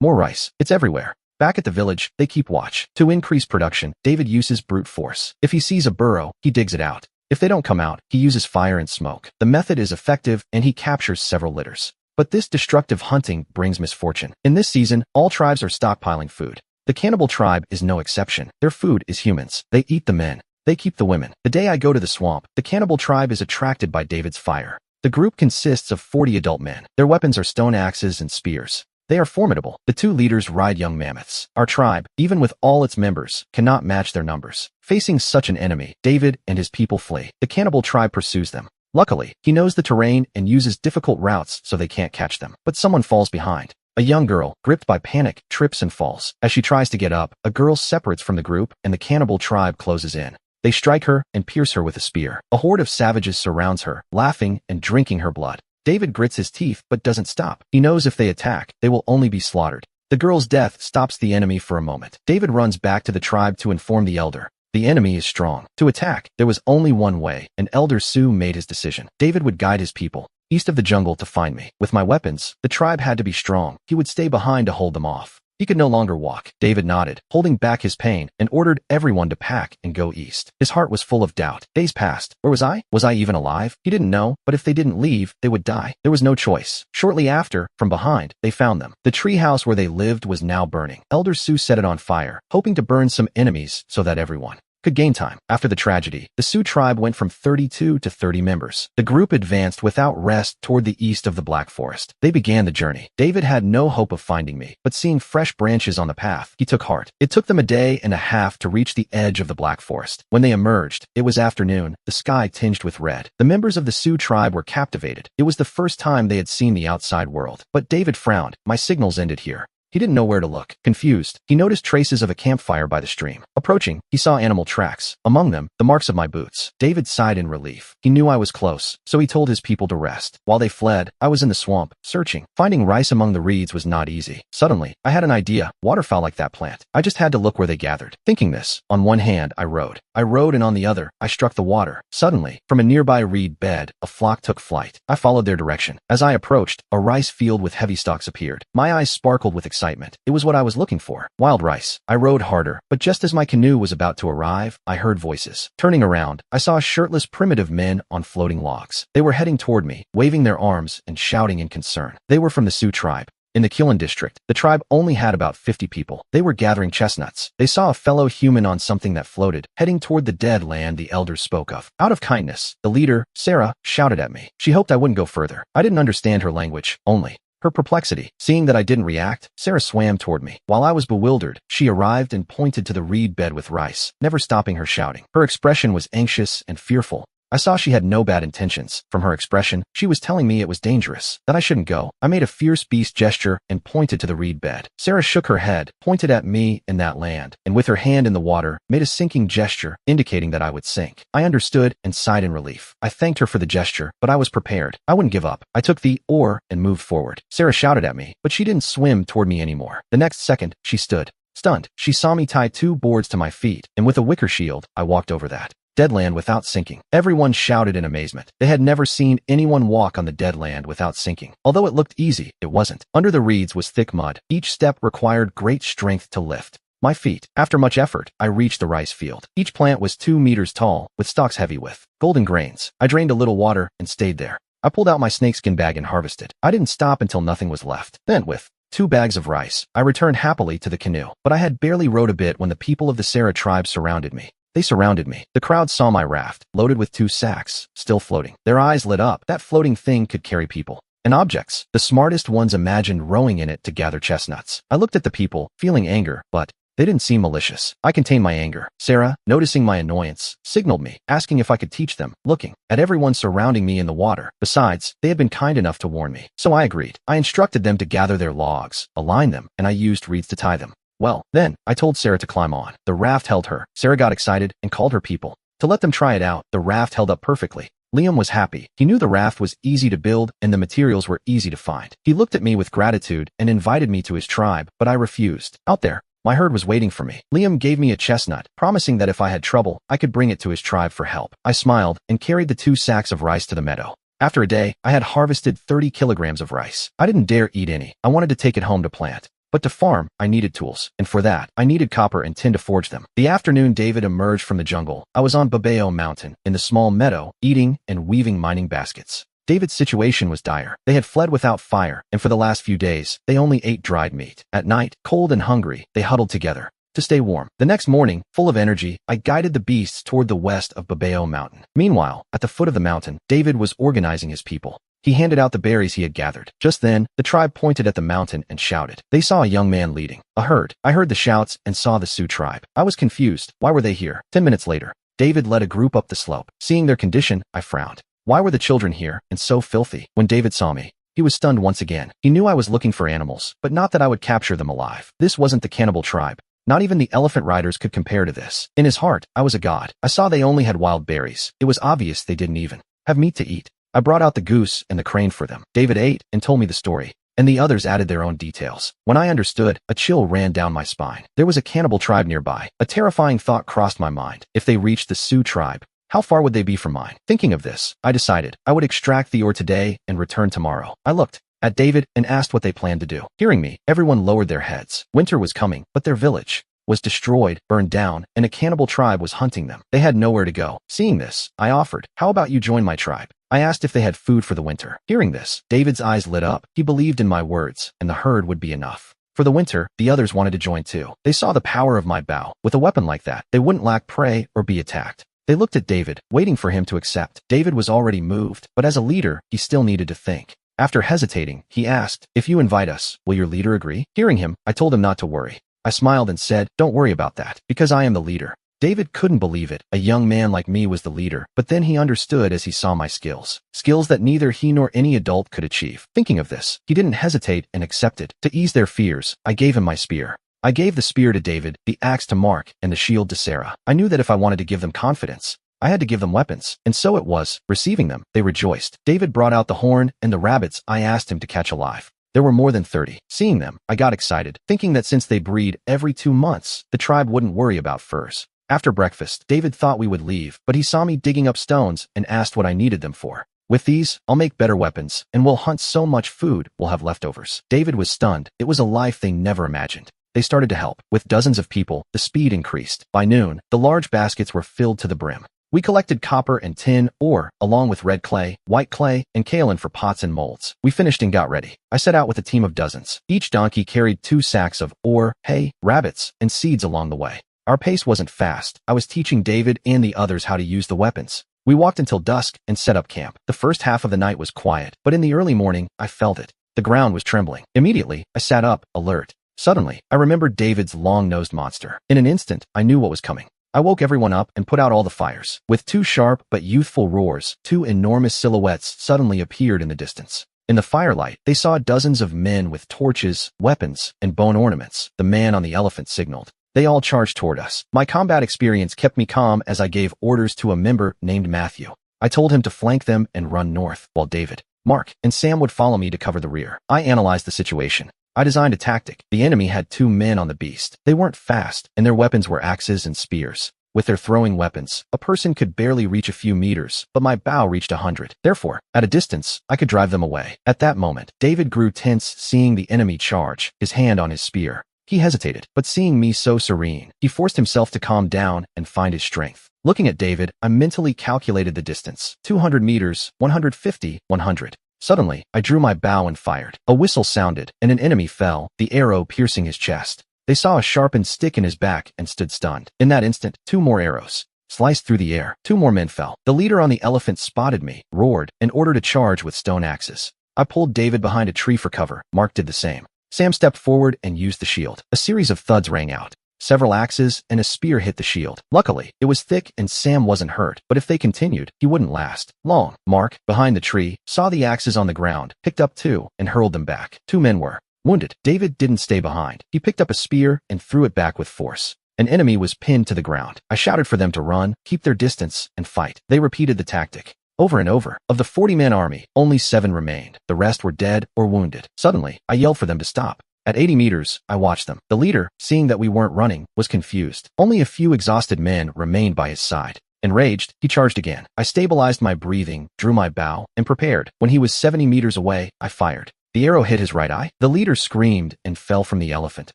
more rice. It's everywhere. Back at the village, they keep watch. To increase production, David uses brute force. If he sees a burrow, he digs it out. If they don't come out, he uses fire and smoke. The method is effective, and he captures several litters. But this destructive hunting brings misfortune. In this season, all tribes are stockpiling food. The cannibal tribe is no exception. Their food is humans. They eat the men. They keep the women. The day I go to the swamp, the cannibal tribe is attracted by David's fire. The group consists of 40 adult men. Their weapons are stone axes and spears. They are formidable. The 2 leaders ride young mammoths. Our tribe, even with all its members, cannot match their numbers. Facing such an enemy, David and his people flee. The cannibal tribe pursues them. Luckily, he knows the terrain and uses difficult routes so they can't catch them. But someone falls behind. A young girl, gripped by panic, trips and falls. As she tries to get up, a girl separates from the group and the cannibal tribe closes in. They strike her and pierce her with a spear. A horde of savages surrounds her, laughing and drinking her blood. David grits his teeth but doesn't stop. He knows if they attack, they will only be slaughtered. The girl's death stops the enemy for a moment. David runs back to the tribe to inform the elder. The enemy is strong. To attack, there was only one way, and Elder Su made his decision. David would guide his people east of the jungle to find me. With my weapons, the tribe had to be strong. He would stay behind to hold them off. He could no longer walk. David nodded, holding back his pain, and ordered everyone to pack and go east. His heart was full of doubt. Days passed. Where was I? Was I even alive? He didn't know, but if they didn't leave, they would die. There was no choice. Shortly after, from behind, they found them. The treehouse where they lived was now burning. Elder Su set it on fire, hoping to burn some enemies so that everyone could gain time. After the tragedy, the Sioux tribe went from 32 to 30 members. The group advanced without rest toward the east of the Black Forest. They began the journey. David had no hope of finding me, but seeing fresh branches on the path, he took heart. It took them a day and a half to reach the edge of the Black Forest. When they emerged, it was afternoon, the sky tinged with red. The members of the Sioux tribe were captivated. It was the first time they had seen the outside world. But David frowned. My signals ended here. He didn't know where to look. Confused, he noticed traces of a campfire by the stream. Approaching, he saw animal tracks. Among them, the marks of my boots. David sighed in relief. He knew I was close, so he told his people to rest. While they fled, I was in the swamp, searching. Finding rice among the reeds was not easy. Suddenly, I had an idea. Waterfowl like that plant. I just had to look where they gathered. Thinking this, on one hand, I rowed, and on the other, I struck the water. Suddenly, from a nearby reed bed, a flock took flight. I followed their direction. As I approached, a rice field with heavy stalks appeared. My eyes sparkled with excitement. It was what I was looking for. Wild rice. I rowed harder, but just as my canoe was about to arrive, I heard voices. Turning around, I saw shirtless primitive men on floating logs. They were heading toward me, waving their arms and shouting in concern. They were from the Sioux tribe. In the Killen district, the tribe only had about 50 people. They were gathering chestnuts. They saw a fellow human on something that floated, heading toward the dead land the elders spoke of. Out of kindness, the leader, Sarah, shouted at me. She hoped I wouldn't go further. I didn't understand her language, only her perplexity. Seeing that I didn't react, Sarah swam toward me. While I was bewildered, she arrived and pointed to the reed bed with rice, never stopping her shouting. Her expression was anxious and fearful. I saw she had no bad intentions. From her expression, she was telling me it was dangerous, that I shouldn't go. I made a fierce beast gesture and pointed to the reed bed. Sarah shook her head, pointed at me and that land, and with her hand in the water, made a sinking gesture, indicating that I would sink. I understood and sighed in relief. I thanked her for the gesture, but I was prepared. I wouldn't give up. I took the oar and moved forward. Sarah shouted at me, but she didn't swim toward me anymore. The next second, she stood. Stunned, she saw me tie 2 boards to my feet, and with a wicker shield, I walked over that dead land without sinking. Everyone shouted in amazement. They had never seen anyone walk on the dead land without sinking. Although it looked easy, it wasn't. Under the reeds was thick mud. Each step required great strength to lift my feet. After much effort, I reached the rice field. Each plant was 2 meters tall, with stalks heavy with golden grains. I drained a little water and stayed there. I pulled out my snakeskin bag and harvested. I didn't stop until nothing was left. Then, with 2 bags of rice, I returned happily to the canoe. But I had barely rowed a bit when the people of the Sarah tribe surrounded me. They surrounded me. The crowd saw my raft, loaded with 2 sacks, still floating. Their eyes lit up. That floating thing could carry people and objects. The smartest ones imagined rowing in it to gather chestnuts. I looked at the people, feeling anger, but they didn't seem malicious. I contained my anger. Sarah, noticing my annoyance, signaled me, asking if I could teach them, looking at everyone surrounding me in the water. Besides, they had been kind enough to warn me. So I agreed. I instructed them to gather their logs, align them, and I used reeds to tie them. Well, then, I told Sarah to climb on. The raft held her. Sarah got excited and called her people. To let them try it out, the raft held up perfectly. Liam was happy. He knew the raft was easy to build and the materials were easy to find. He looked at me with gratitude and invited me to his tribe, but I refused. Out there, my herd was waiting for me. Liam gave me a chestnut, promising that if I had trouble, I could bring it to his tribe for help. I smiled and carried the 2 sacks of rice to the meadow. After a day, I had harvested 30 kilograms of rice. I didn't dare eat any. I wanted to take it home to plant. But to farm, I needed tools, and for that, I needed copper and tin to forge them. The afternoon David emerged from the jungle. I was on Babeo Mountain, in the small meadow, eating and weaving mining baskets. David's situation was dire. They had fled without fire, and for the last few days, they only ate dried meat. At night, cold and hungry, they huddled together to stay warm. The next morning, full of energy, I guided the beasts toward the west of Babeo Mountain. Meanwhile, at the foot of the mountain, David was organizing his people. He handed out the berries he had gathered. Just then, the tribe pointed at the mountain and shouted. They saw a young man leading a herd. I heard the shouts and saw the Sioux tribe. I was confused. Why were they here? 10 minutes later, David led a group up the slope. Seeing their condition, I frowned. Why were the children here and so filthy? When David saw me, he was stunned once again. He knew I was looking for animals, but not that I would capture them alive. This wasn't the cannibal tribe. Not even the elephant riders could compare to this. In his heart, I was a god. I saw they only had wild berries. It was obvious they didn't even have meat to eat. I brought out the goose and the crane for them. David ate and told me the story, and the others added their own details. When I understood, a chill ran down my spine. There was a cannibal tribe nearby. A terrifying thought crossed my mind. If they reached the Sioux tribe, how far would they be from mine? Thinking of this, I decided I would extract the ore today and return tomorrow. I looked at David and asked what they planned to do. Hearing me, everyone lowered their heads. Winter was coming, but their village was destroyed, burned down, and a cannibal tribe was hunting them. They had nowhere to go. Seeing this, I offered, how about you join my tribe? I asked if they had food for the winter. Hearing this, David's eyes lit up. He believed in my words, and the herd would be enough. For the winter, the others wanted to join too. They saw the power of my bow. With a weapon like that, they wouldn't lack prey or be attacked. They looked at David, waiting for him to accept. David was already moved, but as a leader, he still needed to think. After hesitating, he asked, if you invite us, will your leader agree? Hearing him, I told him not to worry. I smiled and said, don't worry about that, because I am the leader. David couldn't believe it. A young man like me was the leader, but then he understood as he saw my skills. Skills that neither he nor any adult could achieve. Thinking of this, he didn't hesitate and accepted. To ease their fears, I gave him my spear. I gave the spear to David, the axe to Mark, and the shield to Sarah. I knew that if I wanted to give them confidence, I had to give them weapons, and so it was. Receiving them, they rejoiced. David brought out the horn and the rabbits I asked him to catch alive. There were more than 30. Seeing them, I got excited, thinking that since they breed every 2 months, the tribe wouldn't worry about furs. After breakfast, David thought we would leave, but he saw me digging up stones and asked what I needed them for. With these, I'll make better weapons, and we'll hunt so much food we'll have leftovers. David was stunned. It was a life they never imagined. They started to help. With dozens of people, the speed increased. By noon, the large baskets were filled to the brim. We collected copper and tin ore, along with red clay, white clay, and kaolin for pots and molds. We finished and got ready. I set out with a team of dozens. Each donkey carried 2 sacks of ore, hay, rabbits, and seeds along the way. Our pace wasn't fast. I was teaching David and the others how to use the weapons. We walked until dusk and set up camp. The first half of the night was quiet, but in the early morning, I felt it. The ground was trembling. Immediately, I sat up, alert. Suddenly, I remembered David's long-nosed monster. In an instant, I knew what was coming. I woke everyone up and put out all the fires. With 2 sharp but youthful roars, 2 enormous silhouettes suddenly appeared in the distance. In the firelight, they saw dozens of men with torches, weapons, and bone ornaments. The man on the elephant signaled. They all charged toward us. My combat experience kept me calm as I gave orders to a member named Matthew. I told him to flank them and run north, while David, Mark, and Sam would follow me to cover the rear. I analyzed the situation. I designed a tactic. The enemy had 2 men on the beast. They weren't fast, and their weapons were axes and spears. With their throwing weapons, a person could barely reach a few meters, but my bow reached 100. Therefore, at a distance, I could drive them away. At that moment, David grew tense seeing the enemy charge, his hand on his spear. He hesitated, but seeing me so serene, he forced himself to calm down and find his strength. Looking at David, I mentally calculated the distance. 200 meters, 150, 100. Suddenly, I drew my bow and fired. A whistle sounded, and an enemy fell, the arrow piercing his chest. They saw a sharpened stick in his back and stood stunned. In that instant, 2 more arrows sliced through the air. 2 more men fell. The leader on the elephant spotted me, roared, and ordered a charge with stone axes. I pulled David behind a tree for cover. Mark did the same. Sam stepped forward and used the shield. A series of thuds rang out. Several axes and a spear hit the shield. Luckily, it was thick and Sam wasn't hurt, but if they continued, he wouldn't last long. Mark, behind the tree, saw the axes on the ground, picked up 2, and hurled them back. 2 men were wounded. David didn't stay behind. He picked up a spear and threw it back with force. An enemy was pinned to the ground. I shouted for them to run, keep their distance, and fight. They repeated the tactic over and over. Of the 40-man army, only 7 remained. The rest were dead or wounded. Suddenly, I yelled for them to stop. At 80 meters, I watched them. The leader, seeing that we weren't running, was confused. Only a few exhausted men remained by his side. Enraged, he charged again. I stabilized my breathing, drew my bow, and prepared. When he was 70 meters away, I fired. The arrow hit his right eye. The leader screamed and fell from the elephant,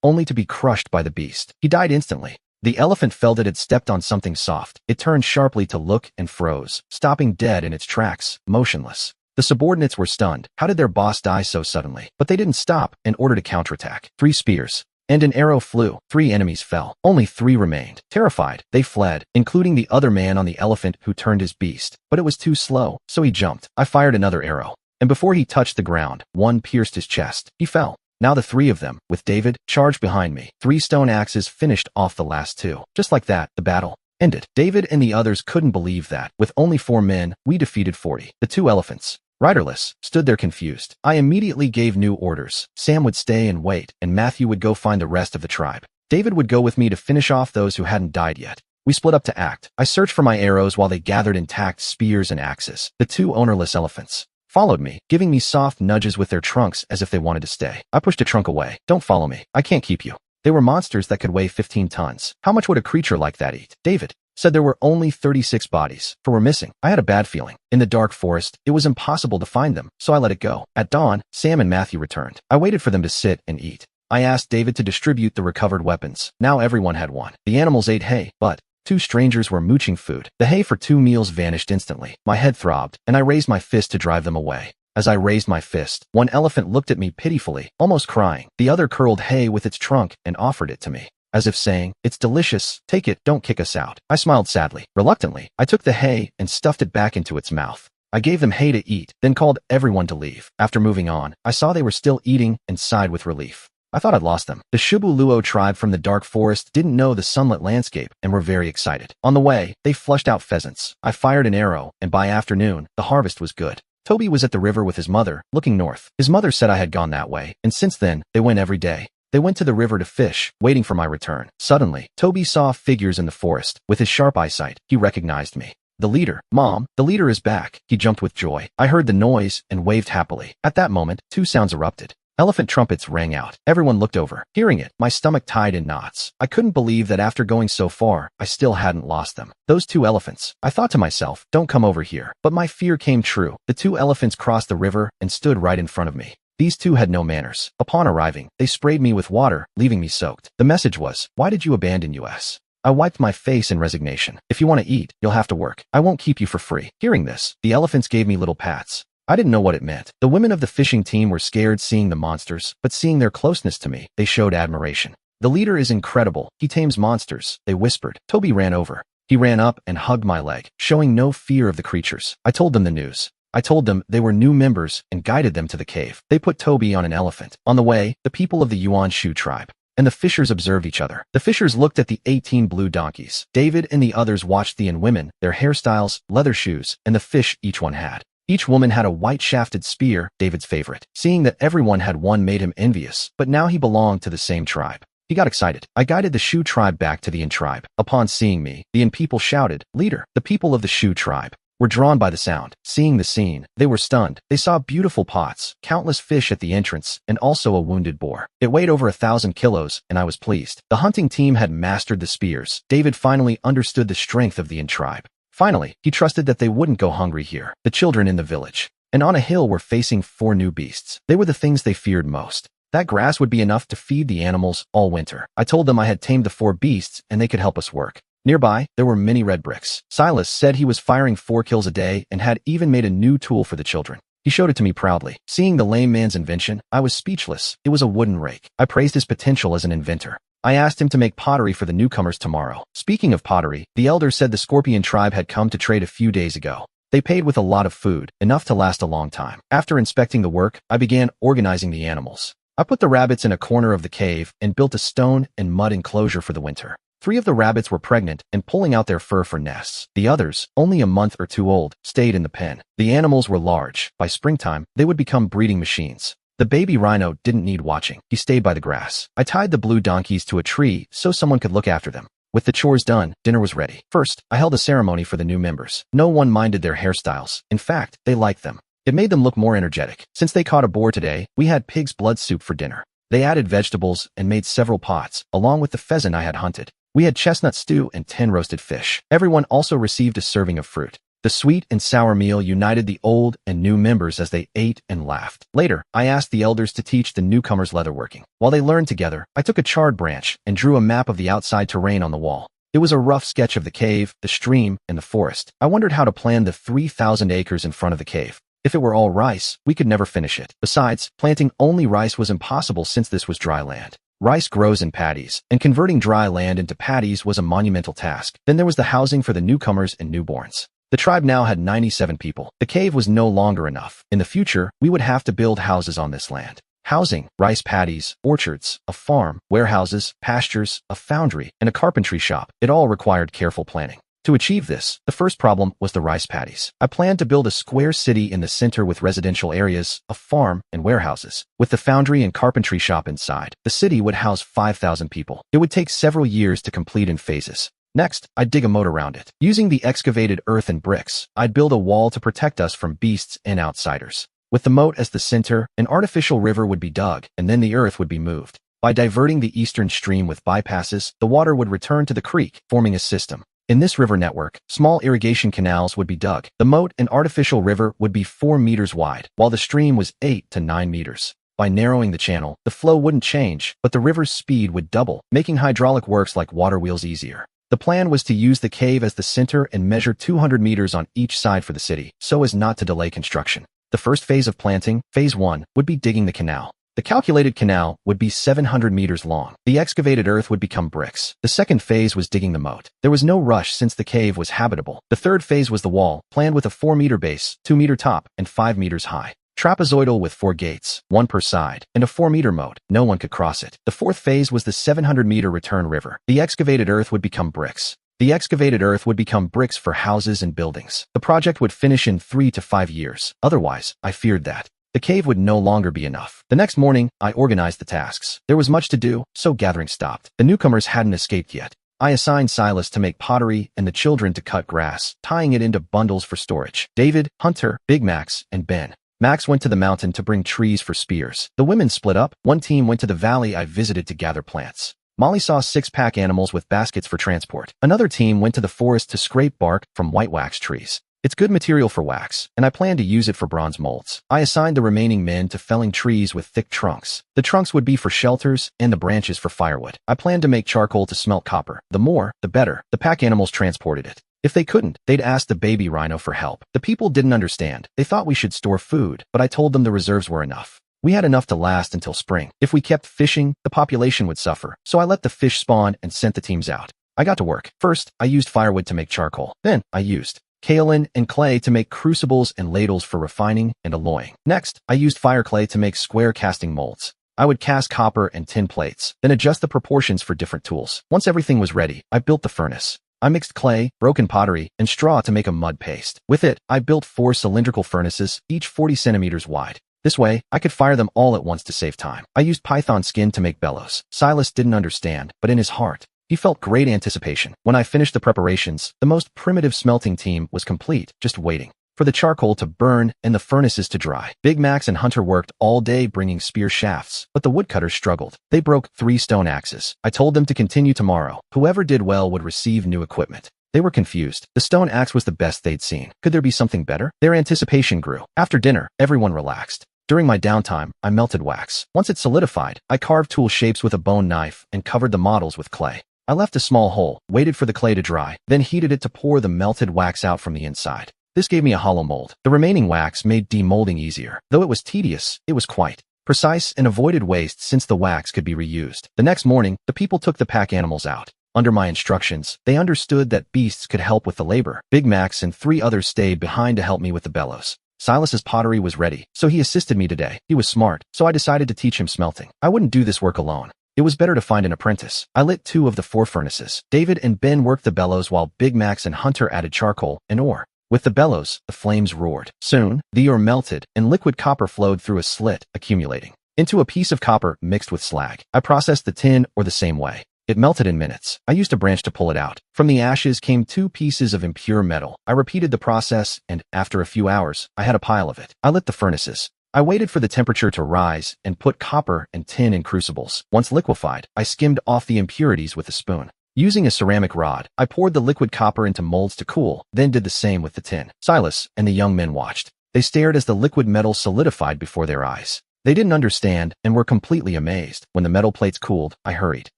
only to be crushed by the beast. He died instantly. The elephant felt it had stepped on something soft. It turned sharply to look and froze, stopping dead in its tracks, motionless. The subordinates were stunned. How did their boss die so suddenly? But they didn't stop in order to counterattack. 3 spears and an arrow flew. 3 enemies fell. Only 3 remained. Terrified, they fled, including the other man on the elephant who turned his beast. But it was too slow, so he jumped. I fired another arrow, and before he touched the ground, one pierced his chest. He fell. Now the 3 of them, with David, charged behind me. 3 stone axes finished off the last 2. Just like that, the battle ended. David and the others couldn't believe that. With only 4 men, we defeated 40. The 2 elephants, riderless, stood there confused. I immediately gave new orders. Sam would stay and wait, and Matthew would go find the rest of the tribe. David would go with me to finish off those who hadn't died yet. We split up to act. I searched for my arrows while they gathered intact spears and axes. The 2 ownerless elephants followed me, giving me soft nudges with their trunks as if they wanted to stay. I pushed a trunk away. Don't follow me. I can't keep you. They were monsters that could weigh 15 tons. How much would a creature like that eat? David said there were only 36 bodies, 4 were missing. I had a bad feeling. In the dark forest, it was impossible to find them, so I let it go. At dawn, Sam and Matthew returned. I waited for them to sit and eat. I asked David to distribute the recovered weapons. Now everyone had one. The animals ate hay, but 2 strangers were mooching food. The hay for 2 meals vanished instantly. My head throbbed, and I raised my fist to drive them away. As I raised my fist, one elephant looked at me pitifully, almost crying. The other curled hay with its trunk and offered it to me, as if saying, "It's delicious. Take it, don't kick us out." I smiled sadly. Reluctantly, I took the hay and stuffed it back into its mouth. I gave them hay to eat, then called everyone to leave. After moving on, I saw they were still eating and sighed with relief. I thought I'd lost them. The Shubuluo tribe from the dark forest didn't know the sunlit landscape and were very excited. On the way, they flushed out pheasants. I fired an arrow, and by afternoon, the harvest was good. Toby was at the river with his mother, looking north. His mother said I had gone that way, and since then, they went every day. They went to the river to fish, waiting for my return. Suddenly, Toby saw figures in the forest. With his sharp eyesight, he recognized me. The leader. Mom, the leader is back. He jumped with joy. I heard the noise and waved happily. At that moment, 2 sounds erupted. Elephant trumpets rang out. Everyone looked over. Hearing it, my stomach tied in knots. I couldn't believe that after going so far, I still hadn't lost them. Those 2 elephants. I thought to myself, don't come over here. But my fear came true. The 2 elephants crossed the river and stood right in front of me. These 2 had no manners. Upon arriving, they sprayed me with water, leaving me soaked. The message was, "Why did you abandon us?" I wiped my face in resignation. "If you want to eat, you'll have to work. I won't keep you for free." Hearing this, the elephants gave me little pats. I didn't know what it meant. The women of the fishing team were scared seeing the monsters, but seeing their closeness to me, they showed admiration. "The leader is incredible. He tames monsters," they whispered. Toby ran over. He ran up and hugged my leg, showing no fear of the creatures. I told them the news. I told them they were new members and guided them to the cave. They put Toby on an elephant. On the way, the people of the Yuan Shu tribe and the fishers observed each other. The fishers looked at the 18 blue donkeys. David and the others watched the women, their hairstyles, leather shoes, and the fish each one had. Each woman had a white-shafted spear, David's favorite. Seeing that everyone had one made him envious, but now he belonged to the same tribe. He got excited. I guided the Shu tribe back to the Yin tribe. Upon seeing me, the Yin people shouted, "Leader!" The people of the Shu tribe were drawn by the sound. Seeing the scene, they were stunned. They saw beautiful pots, countless fish at the entrance, and also a wounded boar. It weighed over 1,000 kilos, and I was pleased. The hunting team had mastered the spears. David finally understood the strength of the Yin tribe. Finally, he trusted that they wouldn't go hungry here. The children in the village and on a hill were facing 4 new beasts. They were the things they feared most. That grass would be enough to feed the animals all winter. I told them I had tamed the 4 beasts and they could help us work. Nearby, there were many red bricks. Silas said he was firing 4 kills a day and had even made a new tool for the children. He showed it to me proudly. Seeing the lame man's invention, I was speechless. It was a wooden rake. I praised his potential as an inventor. I asked him to make pottery for the newcomers tomorrow. Speaking of pottery, the elder said the Scorpion tribe had come to trade a few days ago. They paid with a lot of food, enough to last a long time. After inspecting the work, I began organizing the animals. I put the rabbits in a corner of the cave and built a stone and mud enclosure for the winter. 3 of the rabbits were pregnant and pulling out their fur for nests. The others, only a month or 2 old, stayed in the pen. The animals were large. By springtime, they would become breeding machines. The baby rhino didn't need watching. He stayed by the grass. I tied the blue donkeys to a tree so someone could look after them. With the chores done, dinner was ready. First, I held a ceremony for the new members. No one minded their hairstyles. In fact, they liked them. It made them look more energetic. Since they caught a boar today, we had pig's blood soup for dinner. They added vegetables and made several pots, along with the pheasant I had hunted. We had chestnut stew and 10 roasted fish. Everyone also received a serving of fruit. The sweet and sour meal united the old and new members as they ate and laughed. Later, I asked the elders to teach the newcomers leatherworking. While they learned together, I took a charred branch and drew a map of the outside terrain on the wall. It was a rough sketch of the cave, the stream, and the forest. I wondered how to plan the 3,000 acres in front of the cave. If it were all rice, we could never finish it. Besides, planting only rice was impossible since this was dry land. Rice grows in paddies, and converting dry land into paddies was a monumental task. Then there was the housing for the newcomers and newborns. The tribe now had 97 people. The cave was no longer enough. In the future, we would have to build houses on this land. Housing, rice paddies, orchards, a farm, warehouses, pastures, a foundry, and a carpentry shop. It all required careful planning. To achieve this, the first problem was the rice paddies. I planned to build a square city in the center with residential areas, a farm, and warehouses. With the foundry and carpentry shop inside, the city would house 5,000 people. It would take several years to complete in phases. Next, I'd dig a moat around it. Using the excavated earth and bricks, I'd build a wall to protect us from beasts and outsiders. With the moat as the center, an artificial river would be dug, and then the earth would be moved. By diverting the eastern stream with bypasses, the water would return to the creek, forming a system. In this river network, small irrigation canals would be dug. The moat and artificial river would be 4 meters wide, while the stream was 8 to 9 meters. By narrowing the channel, the flow wouldn't change, but the river's speed would double, making hydraulic works like water wheels easier. The plan was to use the cave as the center and measure 200 meters on each side for the city, so as not to delay construction. The first phase of planting, phase 1, would be digging the canal. The calculated canal would be 700 meters long. The excavated earth would become bricks. The second phase was digging the moat. There was no rush since the cave was habitable. The third phase was the wall, planned with a 4-meter base, 2-meter top, and 5 meters high. Trapezoidal with 4 gates, 1 per side, and a 4-meter moat. No one could cross it. The fourth phase was the 700-meter return river. The excavated earth would become bricks. The excavated earth would become bricks for houses and buildings. The project would finish in 3 to 5 years. Otherwise, I feared that the cave would no longer be enough. The next morning, I organized the tasks. There was much to do, so gathering stopped. The newcomers hadn't escaped yet. I assigned Silas to make pottery and the children to cut grass, tying it into bundles for storage. David, Hunter, Big Max, and Ben. Max went to the mountain to bring trees for spears. The women split up. One team went to the valley I visited to gather plants. Molly saw 6 pack animals with baskets for transport. Another team went to the forest to scrape bark from white wax trees. It's good material for wax, and I plan to use it for bronze molds. I assigned the remaining men to felling trees with thick trunks. The trunks would be for shelters and the branches for firewood. I planned to make charcoal to smelt copper. The more, the better. The pack animals transported it. If they couldn't, they'd ask the baby rhino for help. The people didn't understand. They thought we should store food, but I told them the reserves were enough. We had enough to last until spring. If we kept fishing, the population would suffer. So I let the fish spawn and sent the teams out. I got to work. First, I used firewood to make charcoal. Then, I used kaolin and clay to make crucibles and ladles for refining and alloying. Next, I used fire clay to make square casting molds. I would cast copper and tin plates, then adjust the proportions for different tools. Once everything was ready, I built the furnace. I mixed clay, broken pottery, and straw to make a mud paste. With it, I built 4 cylindrical furnaces, each 40 centimeters wide. This way, I could fire them all at once to save time. I used python skin to make bellows. Silas didn't understand, but in his heart, he felt great anticipation. When I finished the preparations, the most primitive smelting team was complete, just waiting for the charcoal to burn and the furnaces to dry. Big Max and Hunter worked all day bringing spear shafts, but the woodcutters struggled. They broke 3 stone axes. I told them to continue tomorrow. Whoever did well would receive new equipment. They were confused. The stone axe was the best they'd seen. Could there be something better? Their anticipation grew. After dinner, everyone relaxed. During my downtime, I melted wax. Once it solidified, I carved tool shapes with a bone knife and covered the models with clay. I left a small hole, waited for the clay to dry, then heated it to pour the melted wax out from the inside. This gave me a hollow mold. The remaining wax made demolding easier. Though it was tedious, it was quite precise and avoided waste since the wax could be reused. The next morning, the people took the pack animals out. Under my instructions, they understood that beasts could help with the labor. Big Max and 3 others stayed behind to help me with the bellows. Silas's pottery was ready, so he assisted me today. He was smart, so I decided to teach him smelting. I wouldn't do this work alone. It was better to find an apprentice. I lit 2 of the 4 furnaces. David and Ben worked the bellows while Big Max and Hunter added charcoal and ore. With the bellows, the flames roared. Soon, the ore melted, and liquid copper flowed through a slit, accumulating into a piece of copper mixed with slag. I processed the tin ore the same way. It melted in minutes. I used a branch to pull it out. From the ashes came 2 pieces of impure metal. I repeated the process, and after a few hours, I had a pile of it. I lit the furnaces. I waited for the temperature to rise and put copper and tin in crucibles. Once liquefied, I skimmed off the impurities with a spoon. Using a ceramic rod, I poured the liquid copper into molds to cool, then did the same with the tin. Silas and the young men watched. They stared as the liquid metal solidified before their eyes. They didn't understand and were completely amazed. When the metal plates cooled, I hurried.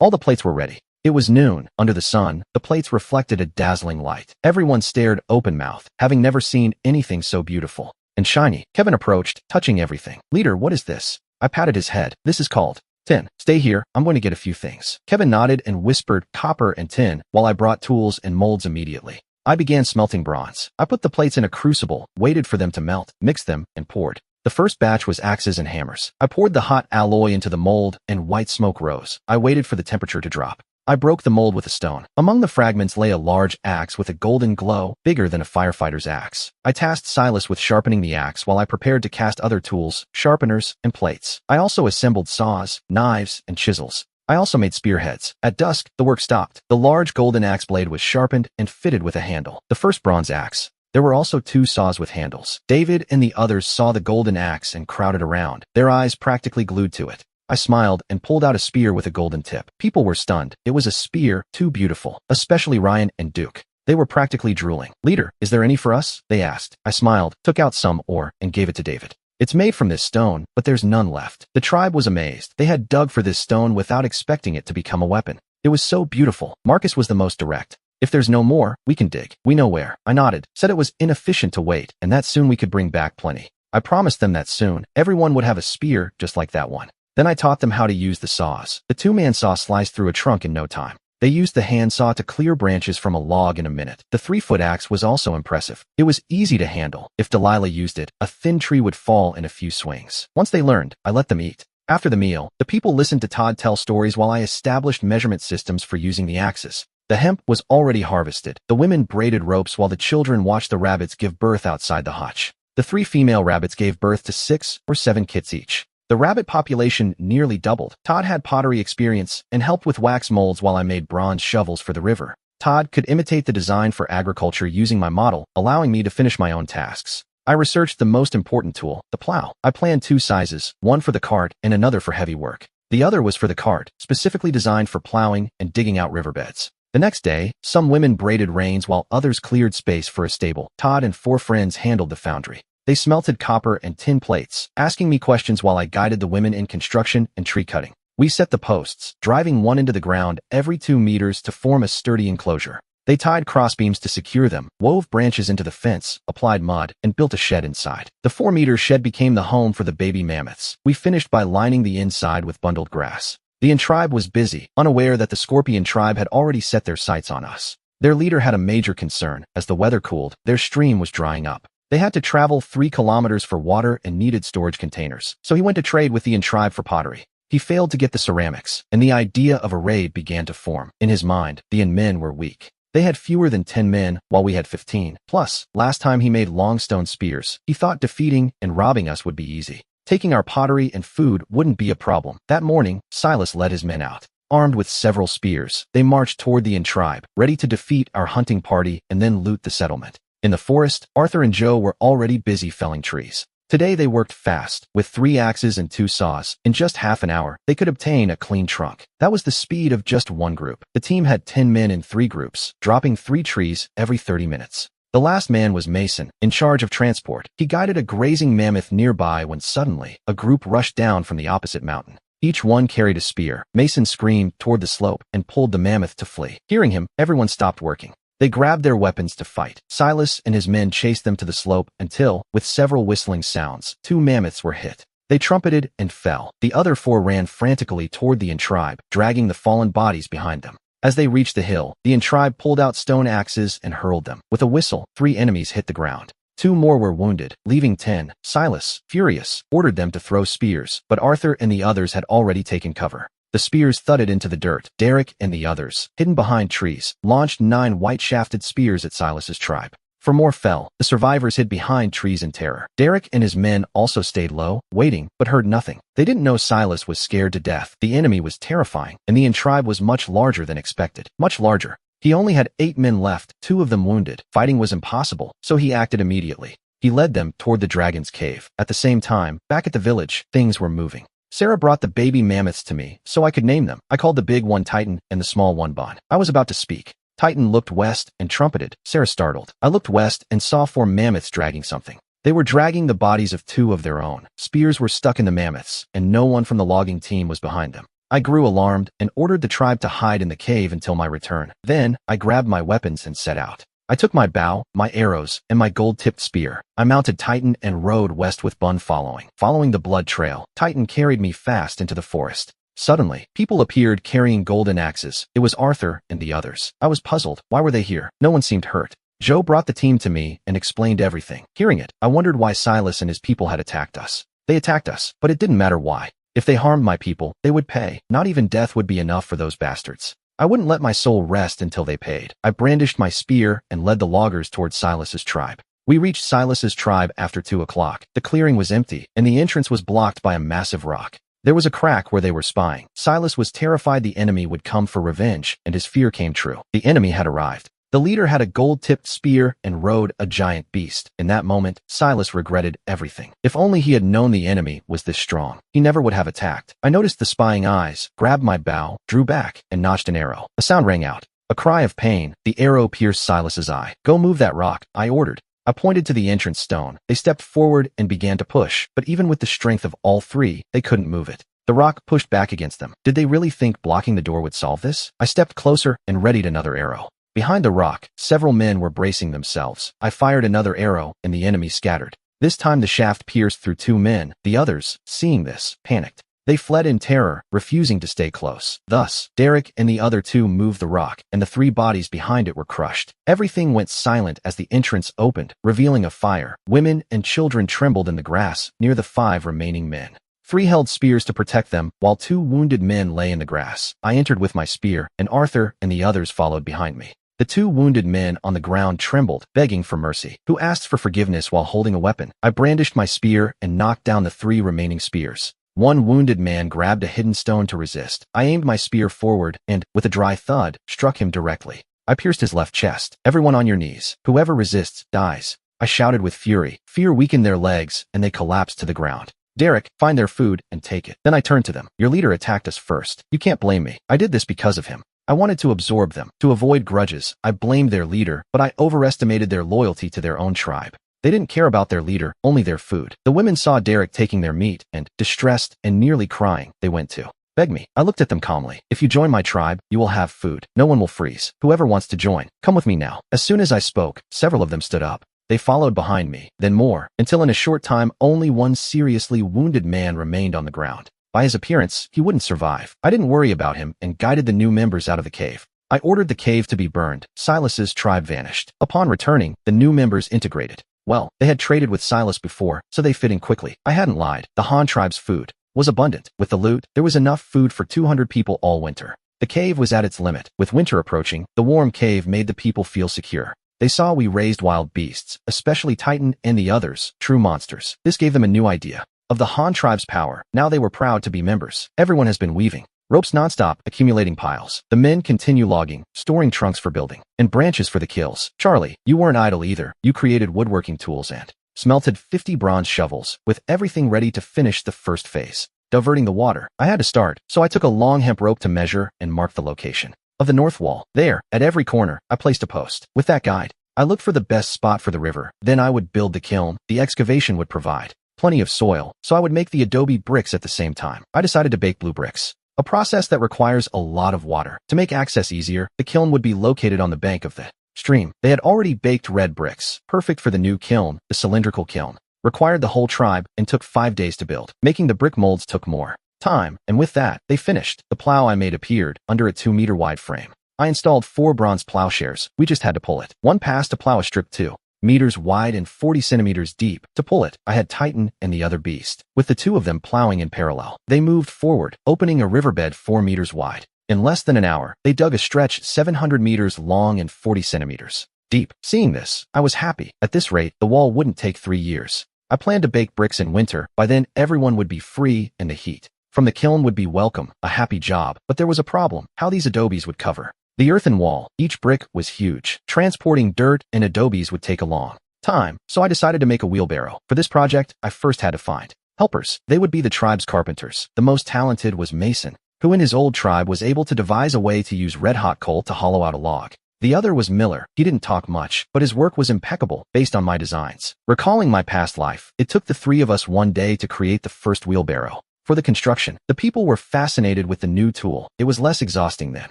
All the plates were ready. It was noon. Under the sun, the plates reflected a dazzling light. Everyone stared open-mouthed, having never seen anything so beautiful and shiny. Kevin approached, touching everything. "Leader, what is this?" I patted his head. "This is called tin. Stay here, I'm going to get a few things." Kevin nodded and whispered copper and tin while I brought tools and molds immediately. I began smelting bronze. I put the plates in a crucible, waited for them to melt, mixed them, and poured. The first batch was axes and hammers. I poured the hot alloy into the mold, and white smoke rose. I waited for the temperature to drop. I broke the mold with a stone. Among the fragments lay a large axe with a golden glow, bigger than a firefighter's axe. I tasked Silas with sharpening the axe while I prepared to cast other tools, sharpeners, and plates. I also assembled saws, knives, and chisels. I also made spearheads. At dusk, the work stopped. The large golden axe blade was sharpened and fitted with a handle. The first bronze axe. There were also 2 saws with handles. David and the others saw the golden axe and crowded around, their eyes practically glued to it. I smiled and pulled out a spear with a golden tip. People were stunned. It was a spear, too beautiful, especially Ryan and Duke. They were practically drooling. "Leader, is there any for us?" they asked. I smiled, took out some ore, and gave it to David. "It's made from this stone, but there's none left." The tribe was amazed. They had dug for this stone without expecting it to become a weapon. It was so beautiful. Marcus was the most direct. "If there's no more, we can dig. We know where." I nodded, said it was inefficient to wait, and that soon we could bring back plenty. I promised them that soon, everyone would have a spear just like that one. Then I taught them how to use the saws. The 2-man saw sliced through a trunk in no time. They used the hand saw to clear branches from a log in a minute. The 3-foot axe was also impressive. It was easy to handle. If Delilah used it, a thin tree would fall in a few swings. Once they learned, I let them eat. After the meal, the people listened to Todd tell stories while I established measurement systems for using the axes. The hemp was already harvested. The women braided ropes while the children watched the rabbits give birth outside the hutch. The 3 female rabbits gave birth to 6 or 7 kits each. The rabbit population nearly doubled. Todd had pottery experience and helped with wax molds while I made bronze shovels for the river. Todd could imitate the design for agriculture using my model, allowing me to finish my own tasks. I researched the most important tool, the plow. I planned 2 sizes, one for the cart and another for heavy work. The other was for the cart, specifically designed for plowing and digging out riverbeds. The next day, some women braided reins while others cleared space for a stable. Todd and 4 friends handled the foundry. They smelted copper and tin plates, asking me questions while I guided the women in construction and tree cutting. We set the posts, driving one into the ground every 2 meters to form a sturdy enclosure. They tied crossbeams to secure them, wove branches into the fence, applied mud, and built a shed inside. The 4-meter shed became the home for the baby mammoths. We finished by lining the inside with bundled grass. The tribe was busy, unaware that the Scorpion tribe had already set their sights on us. Their leader had a major concern. As the weather cooled, their stream was drying up. They had to travel 3 kilometers for water and needed storage containers, so he went to trade with the tribe for pottery. He failed to get the ceramics, and the idea of a raid began to form. In his mind, the men were weak. They had fewer than 10 men, while we had 15. Plus, last time he made long stone spears, he thought defeating and robbing us would be easy. Taking our pottery and food wouldn't be a problem. That morning, Silas led his men out. Armed with several spears, they marched toward the tribe, ready to defeat our hunting party and then loot the settlement. In the forest, Arthur and Joe were already busy felling trees. Today they worked fast. With 3 axes and 2 saws, in just half an hour, they could obtain a clean trunk. That was the speed of just one group. The team had 10 men in 3 groups, dropping 3 trees every 30 minutes. The last man was Mason, in charge of transport. He guided a grazing mammoth nearby when suddenly, a group rushed down from the opposite mountain. Each one carried a spear. Mason screamed toward the slope and pulled the mammoth to flee. Hearing him, everyone stopped working. They grabbed their weapons to fight. Silas and his men chased them to the slope until, with several whistling sounds, 2 mammoths were hit. They trumpeted and fell. The other 4 ran frantically toward the tribe, dragging the fallen bodies behind them. As they reached the hill, the tribe pulled out stone axes and hurled them. With a whistle, 3 enemies hit the ground. 2 more were wounded, leaving 10. Silas, furious, ordered them to throw spears, but Arthur and the others had already taken cover. The spears thudded into the dirt. Derek and the others, hidden behind trees, launched 9 white-shafted spears at Silas's tribe. For more fell. The survivors hid behind trees in terror. Derek and his men also stayed low, waiting, but heard nothing. They didn't know Silas was scared to death. The enemy was terrifying, and the tribe was much larger than expected. Much larger. He only had 8 men left, 2 of them wounded. Fighting was impossible, so he acted immediately. He led them toward the dragon's cave. At the same time, back at the village, things were moving. Sarah brought the baby mammoths to me, so I could name them. I called the big one Titan and the small one Bond. I was about to speak. Titan looked west and trumpeted. Sarah startled. I looked west and saw 4 mammoths dragging something. They were dragging the bodies of 2 of their own. Spears were stuck in the mammoths, and no one from the logging team was behind them. I grew alarmed and ordered the tribe to hide in the cave until my return. Then, I grabbed my weapons and set out. I took my bow, my arrows, and my gold-tipped spear. I mounted Titan and rode west with Bun following. Following the blood trail, Titan carried me fast into the forest. Suddenly, people appeared carrying golden axes. It was Arthur and the others. I was puzzled. Why were they here? No one seemed hurt. Joe brought the team to me and explained everything. Hearing it, I wondered why Silas and his people had attacked us. They attacked us, but it didn't matter why. If they harmed my people, they would pay. Not even death would be enough for those bastards. I wouldn't let my soul rest until they paid. I brandished my spear and led the loggers toward Silas's tribe. We reached Silas's tribe after 2 o'clock. The clearing was empty, and the entrance was blocked by a massive rock. There was a crack where they were spying. Silas was terrified the enemy would come for revenge, and his fear came true. The enemy had arrived. The leader had a gold-tipped spear and rode a giant beast. In that moment, Silas regretted everything. If only he had known the enemy was this strong, he never would have attacked. I noticed the spying eyes, grabbed my bow, drew back, and notched an arrow. A sound rang out. A cry of pain. The arrow pierced Silas's eye. Go move that rock, I ordered. I pointed to the entrance stone. They stepped forward and began to push, but even with the strength of all 3, they couldn't move it. The rock pushed back against them. Did they really think blocking the door would solve this? I stepped closer and readied another arrow. Behind the rock, several men were bracing themselves. I fired another arrow, and the enemy scattered. This time the shaft pierced through 2 men. The others, seeing this, panicked. They fled in terror, refusing to stay close. Thus, Derek and the other 2 moved the rock, and the 3 bodies behind it were crushed. Everything went silent as the entrance opened, revealing a fire. Women and children trembled in the grass near the 5 remaining men. 3 held spears to protect them, while 2 wounded men lay in the grass. I entered with my spear, and Arthur and the others followed behind me. The 2 wounded men on the ground trembled, begging for mercy. Who asked for forgiveness while holding a weapon? I brandished my spear and knocked down the 3 remaining spears. 1 wounded man grabbed a hidden stone to resist. I aimed my spear forward and, with a dry thud, struck him directly. I pierced his left chest. Everyone on your knees. Whoever resists, dies. I shouted with fury. Fear weakened their legs, and they collapsed to the ground. Derek, find their food and take it. Then I turned to them. Your leader attacked us first. You can't blame me. I did this because of him. I wanted to absorb them. To avoid grudges, I blamed their leader, but I overestimated their loyalty to their own tribe. They didn't care about their leader, only their food. The women saw Derek taking their meat, and, distressed and nearly crying, they went to beg me. I looked at them calmly. If you join my tribe, you will have food. No one will freeze. Whoever wants to join, come with me now. As soon as I spoke, several of them stood up. They followed behind me, then more, until in a short time only 1 seriously wounded man remained on the ground. By his appearance, he wouldn't survive. I didn't worry about him and guided the new members out of the cave. I ordered the cave to be burned. Silas's tribe vanished. Upon returning, the new members integrated. Well, they had traded with Silas before, so they fit in quickly. I hadn't lied. The Han tribe's food was abundant. With the loot, there was enough food for 200 people all winter. The cave was at its limit. With winter approaching, the warm cave made the people feel secure. They saw we raised wild beasts, especially Titan and the others, true monsters. This gave them a new idea of the Han tribe's power. Now they were proud to be members. Everyone has been weaving ropes nonstop, accumulating piles. The men continue logging, storing trunks for building, and branches for the kills. Charlie, you weren't idle either. You created woodworking tools and smelted 50 bronze shovels, with everything ready to finish the first phase. Diverting the water. I had to start, so I took a long hemp rope to measure and mark the location of the north wall. There, at every corner, I placed a post. With that guide, I looked for the best spot for the river. Then I would build the kiln. The excavation would provide plenty of soil, so I would make the adobe bricks at the same time. I decided to bake blue bricks, a process that requires a lot of water. To make access easier, the kiln would be located on the bank of the stream. They had already baked red bricks, perfect for the new kiln. The cylindrical kiln required the whole tribe and took 5 days to build. Making the brick molds took more time, and with that, they finished. The plow I made appeared under a 2-meter wide frame. I installed 4 bronze plowshares. We just had to pull it. One passed to plow a strip 2 meters wide and 40 centimeters deep. To pull it, I had Titan and the other beast, with the 2 of them plowing in parallel. They moved forward, opening a riverbed 4 meters wide. In less than an hour, they dug a stretch 700 meters long and 40 centimeters deep. Seeing this, I was happy. At this rate, the wall wouldn't take 3 years. I planned to bake bricks in winter. By then, everyone would be free and the heat from the kiln would be welcome, a happy job. But there was a problem, how these adobes would cover the earthen wall. Each brick was huge. Transporting dirt and adobes would take a long time, so I decided to make a wheelbarrow. For this project, I first had to find helpers. They would be the tribe's carpenters. The most talented was Mason, who in his old tribe was able to devise a way to use red-hot coal to hollow out a log. The other was Miller. He didn't talk much, but his work was impeccable, based on my designs. Recalling my past life, it took the 3 of us one day to create the first wheelbarrow. For the construction, the people were fascinated with the new tool. It was less exhausting than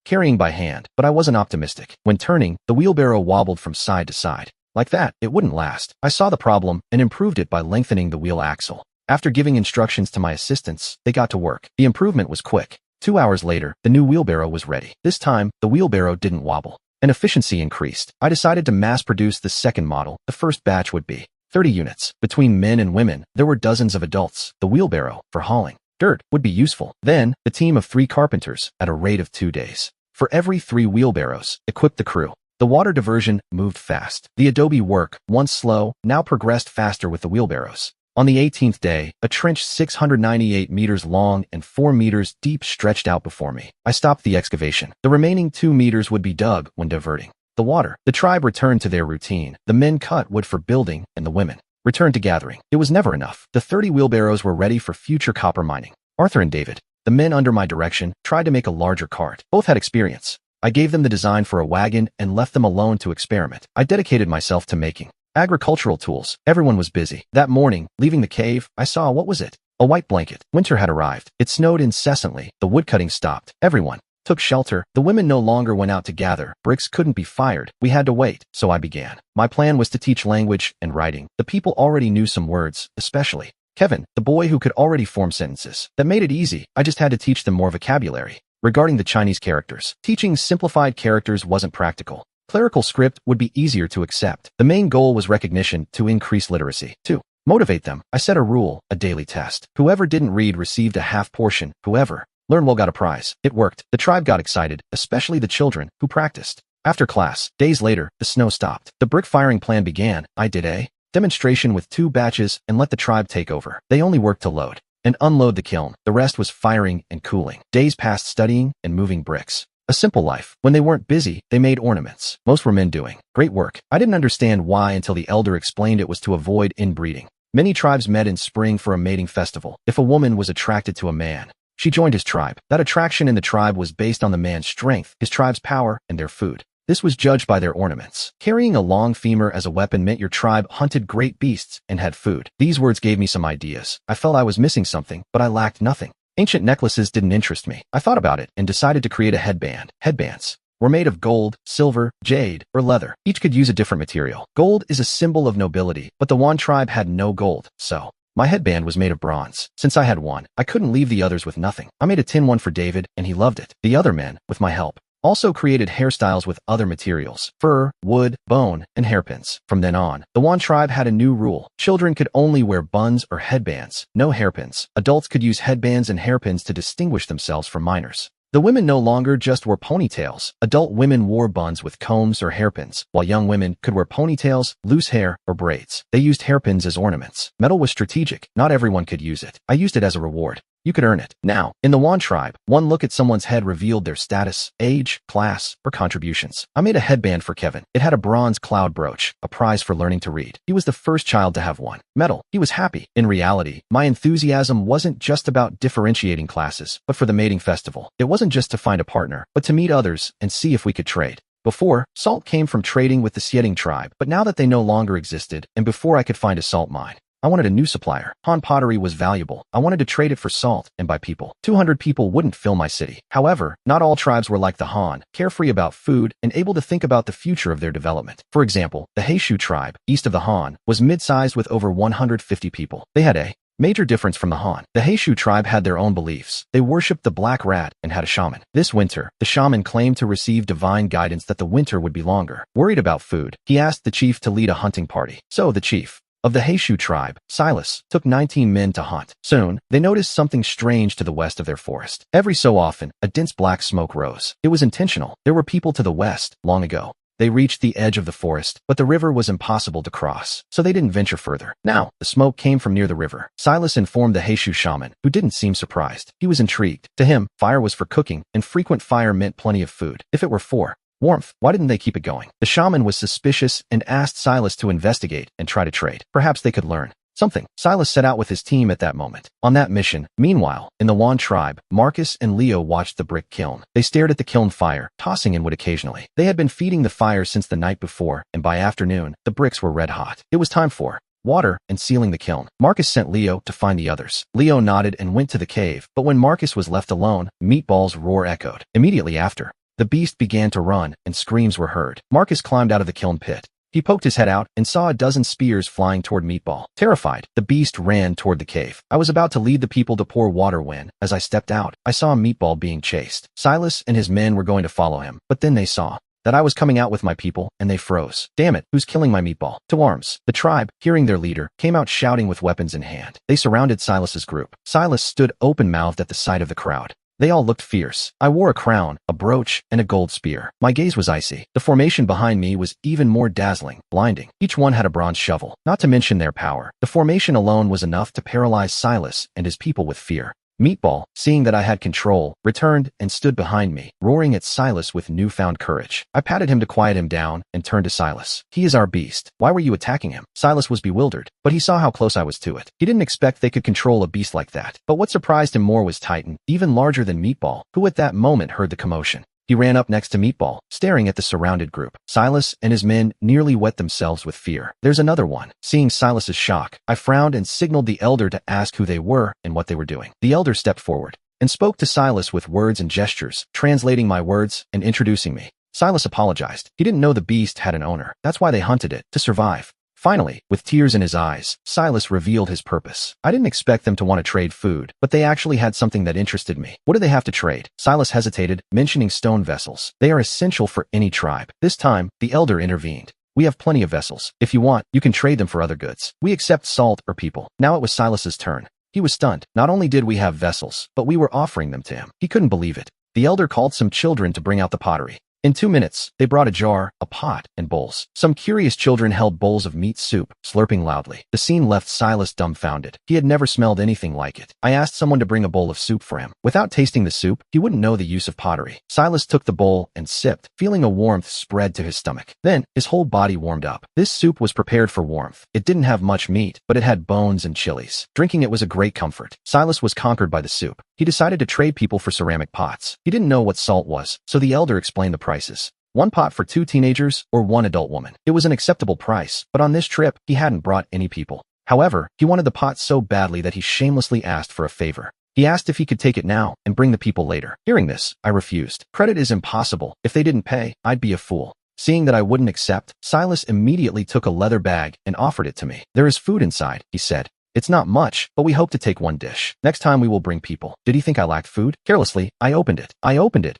carrying by hand, but I wasn't optimistic. When turning, the wheelbarrow wobbled from side to side. Like that, it wouldn't last. I saw the problem and improved it by lengthening the wheel axle. After giving instructions to my assistants, they got to work. The improvement was quick. 2 hours later, the new wheelbarrow was ready. This time, the wheelbarrow didn't wobble, and efficiency increased. I decided to mass-produce the second model. The first batch would be 30 units. Between men and women, there were dozens of adults. The wheelbarrow, for hauling dirt, would be useful. Then, the team of 3 carpenters, at a rate of 2 days. For every 3 wheelbarrows, equipped the crew. The water diversion moved fast. The adobe work, once slow, now progressed faster with the wheelbarrows. On the 18th day, a trench 698 meters long and 4 meters deep stretched out before me. I stopped the excavation. The remaining 2 meters would be dug when diverting the water. The tribe returned to their routine. The men cut wood for building, and the women returned to gathering. It was never enough. The 30 wheelbarrows were ready for future copper mining. Arthur and David, the men under my direction, tried to make a larger cart. Both had experience. I gave them the design for a wagon and left them alone to experiment. I dedicated myself to making agricultural tools. Everyone was busy. That morning, leaving the cave, I saw, what was it? A white blanket. Winter had arrived. It snowed incessantly. The woodcutting stopped. Everyone took shelter. The women no longer went out to gather. Bricks couldn't be fired. We had to wait. So I began. My plan was to teach language and writing. The people already knew some words, especially Kevin, the boy who could already form sentences. That made it easy. I just had to teach them more vocabulary. Regarding the Chinese characters, teaching simplified characters wasn't practical. Clerical script would be easier to accept. The main goal was recognition to increase literacy. 2. Motivate them. I set a rule, a daily test. Whoever didn't read received a half portion. Whoever learned well got a prize. It worked. The tribe got excited, especially the children, who practiced. After class, days later, the snow stopped. The brick firing plan began. I did a demonstration with 2 batches and let the tribe take over. They only worked to load and unload the kiln. The rest was firing and cooling. Days passed studying and moving bricks. A simple life. When they weren't busy, they made ornaments. Most were men doing great work. I didn't understand why until the elder explained it was to avoid inbreeding. Many tribes met in spring for a mating festival. If a woman was attracted to a man, she joined his tribe. That attraction in the tribe was based on the man's strength, his tribe's power, and their food. This was judged by their ornaments. Carrying a long femur as a weapon meant your tribe hunted great beasts and had food. These words gave me some ideas. I felt I was missing something, but I lacked nothing. Ancient necklaces didn't interest me. I thought about it and decided to create a headband. Headbands were made of gold, silver, jade, or leather. Each could use a different material. Gold is a symbol of nobility, but the Wan tribe had no gold, so my headband was made of bronze. Since I had one, I couldn't leave the others with nothing. I made a tin one for David, and he loved it. The other men, with my help, also created hairstyles with other materials, fur, wood, bone, and hairpins. From then on, the Wan tribe had a new rule. Children could only wear buns or headbands, no hairpins. Adults could use headbands and hairpins to distinguish themselves from minors. The women no longer just wore ponytails. Adult women wore buns with combs or hairpins, while young women could wear ponytails, loose hair, or braids. They used hairpins as ornaments. Metal was strategic. Not everyone could use it. I used it as a reward. You could earn it. Now, in the Wan tribe, one look at someone's head revealed their status, age, class, or contributions. I made a headband for Kevin. It had a bronze cloud brooch, a prize for learning to read. He was the first child to have one. Metal. He was happy. In reality, my enthusiasm wasn't just about differentiating classes, but for the mating festival. It wasn't just to find a partner, but to meet others and see if we could trade. Before, salt came from trading with the Sieting tribe, but now that they no longer existed, and before I could find a salt mine, I wanted a new supplier. Han pottery was valuable. I wanted to trade it for salt and buy people. 200 people wouldn't fill my city. However, not all tribes were like the Han, carefree about food and able to think about the future of their development. For example, the Heishu tribe, east of the Han, was mid-sized with over 150 people. They had a major difference from the Han. The Heishu tribe had their own beliefs. They worshipped the black rat and had a shaman. This winter, the shaman claimed to receive divine guidance that the winter would be longer. Worried about food, he asked the chief to lead a hunting party. So the chief of the Heishu tribe, Silas, took 19 men to hunt. Soon, they noticed something strange to the west of their forest. Every so often, a dense black smoke rose. It was intentional. There were people to the west, long ago. They reached the edge of the forest, but the river was impossible to cross, so they didn't venture further. Now, the smoke came from near the river. Silas informed the Heishu shaman, who didn't seem surprised. He was intrigued. To him, fire was for cooking, and frequent fire meant plenty of food. If it were for warmth, why didn't they keep it going? The shaman was suspicious and asked Silas to investigate and try to trade. Perhaps they could learn something. Silas set out with his team at that moment. On that mission, meanwhile, in the Wan tribe, Marcus and Leo watched the brick kiln. They stared at the kiln fire, tossing in wood occasionally. They had been feeding the fire since the night before, and by afternoon, the bricks were red hot. It was time for water and sealing the kiln. Marcus sent Leo to find the others. Leo nodded and went to the cave, but when Marcus was left alone, Meatball's roar echoed. Immediately after, the beast began to run, and screams were heard. Marcus climbed out of the kiln pit. He poked his head out and saw a dozen spears flying toward Meatball. Terrified, the beast ran toward the cave. I was about to lead the people to pour water when, as I stepped out, I saw Meatball being chased. Silas and his men were going to follow him, but then they saw that I was coming out with my people, and they froze. Damn it, who's killing my Meatball? To arms. The tribe, hearing their leader, came out shouting with weapons in hand. They surrounded Silas's group. Silas stood open-mouthed at the sight of the crowd. They all looked fierce. I wore a crown, a brooch, and a gold spear. My gaze was icy. The formation behind me was even more dazzling, blinding. Each one had a bronze shovel, not to mention their power. The formation alone was enough to paralyze Silas and his people with fear. Meatball, seeing that I had control, returned and stood behind me, roaring at Silas with newfound courage. I patted him to quiet him down and turned to Silas. He is our beast. Why were you attacking him? Silas was bewildered, but he saw how close I was to it. He didn't expect they could control a beast like that. But what surprised him more was Titan, even larger than Meatball, who at that moment heard the commotion. He ran up next to Meatball, staring at the surrounded group. Silas and his men nearly wet themselves with fear. There's another one. Seeing Silas's shock, I frowned and signaled the elder to ask who they were and what they were doing. The elder stepped forward and spoke to Silas with words and gestures, translating my words and introducing me. Silas apologized. He didn't know the beast had an owner. That's why they hunted it, to survive. Finally, with tears in his eyes, Silas revealed his purpose. I didn't expect them to want to trade food, but they actually had something that interested me. What do they have to trade? Silas hesitated, mentioning stone vessels. They are essential for any tribe. This time, the elder intervened. We have plenty of vessels. If you want, you can trade them for other goods. We accept salt or people. Now it was Silas's turn. He was stunned. Not only did we have vessels, but we were offering them to him. He couldn't believe it. The elder called some children to bring out the pottery. In 2 minutes, they brought a jar, a pot, and bowls. Some curious children held bowls of meat soup, slurping loudly. The scene left Silas dumbfounded. He had never smelled anything like it. I asked someone to bring a bowl of soup for him. Without tasting the soup, he wouldn't know the use of pottery. Silas took the bowl and sipped, feeling a warmth spread to his stomach. Then, his whole body warmed up. This soup was prepared for warmth. It didn't have much meat, but it had bones and chilies. Drinking it was a great comfort. Silas was conquered by the soup. He decided to trade people for ceramic pots. He didn't know what salt was, so the elder explained the prices. 1 pot for 2 teenagers or 1 adult woman. It was an acceptable price, but on this trip, he hadn't brought any people. However, he wanted the pot so badly that he shamelessly asked for a favor. He asked if he could take it now and bring the people later. Hearing this, I refused. Credit is impossible. If they didn't pay, I'd be a fool. Seeing that I wouldn't accept, Silas immediately took a leather bag and offered it to me. There is food inside, he said. It's not much, but we hope to take 1 dish. Next time we will bring people. Did he think I lacked food? Carelessly, I opened it.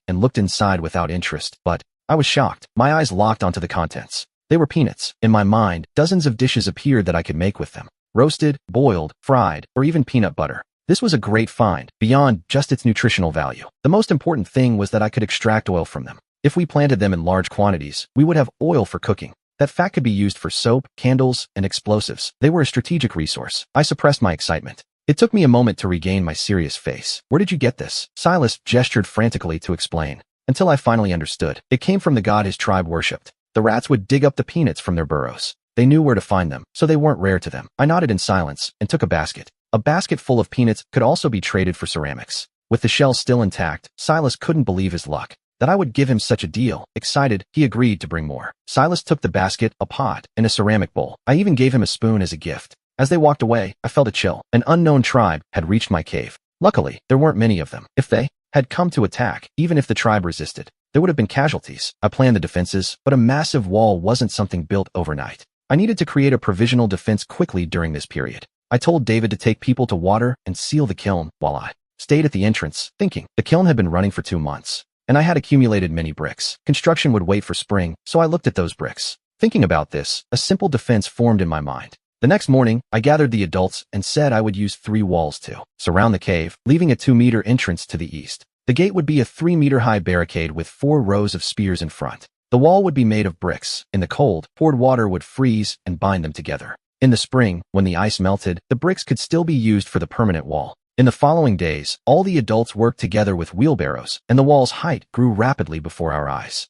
and looked inside without interest, but I was shocked. My eyes locked onto the contents. They were peanuts. In my mind, dozens of dishes appeared that I could make with them. Roasted, boiled, fried, or even peanut butter. This was a great find, beyond just its nutritional value. The most important thing was that I could extract oil from them. If we planted them in large quantities, we would have oil for cooking. That fat could be used for soap, candles, and explosives. They were a strategic resource. I suppressed my excitement. It took me a moment to regain my serious face. Where did you get this? Silas gestured frantically to explain. Until I finally understood. It came from the god his tribe worshipped. The rats would dig up the peanuts from their burrows. They knew where to find them, so they weren't rare to them. I nodded in silence and took a basket. A basket full of peanuts could also be traded for ceramics. With the shell still intact, Silas couldn't believe his luck. That I would give him such a deal. Excited, he agreed to bring more. Silas took the basket, a pot, and a ceramic bowl. I even gave him a spoon as a gift. As they walked away, I felt a chill. An unknown tribe had reached my cave. Luckily, there weren't many of them. If they had come to attack, even if the tribe resisted, there would have been casualties. I planned the defenses, but a massive wall wasn't something built overnight. I needed to create a provisional defense quickly during this period. I told David to take people to water and seal the kiln while I stayed at the entrance, thinking. The kiln had been running for 2 months, and I had accumulated many bricks. Construction would wait for spring, so I looked at those bricks. Thinking about this, a simple defense formed in my mind. The next morning, I gathered the adults and said I would use 3 walls to surround the cave, leaving a 2-meter entrance to the east. The gate would be a 3-meter high barricade with 4 rows of spears in front. The wall would be made of bricks. In the cold, poured water would freeze and bind them together. In the spring, when the ice melted, the bricks could still be used for the permanent wall. In the following days, all the adults worked together with wheelbarrows, and the wall's height grew rapidly before our eyes.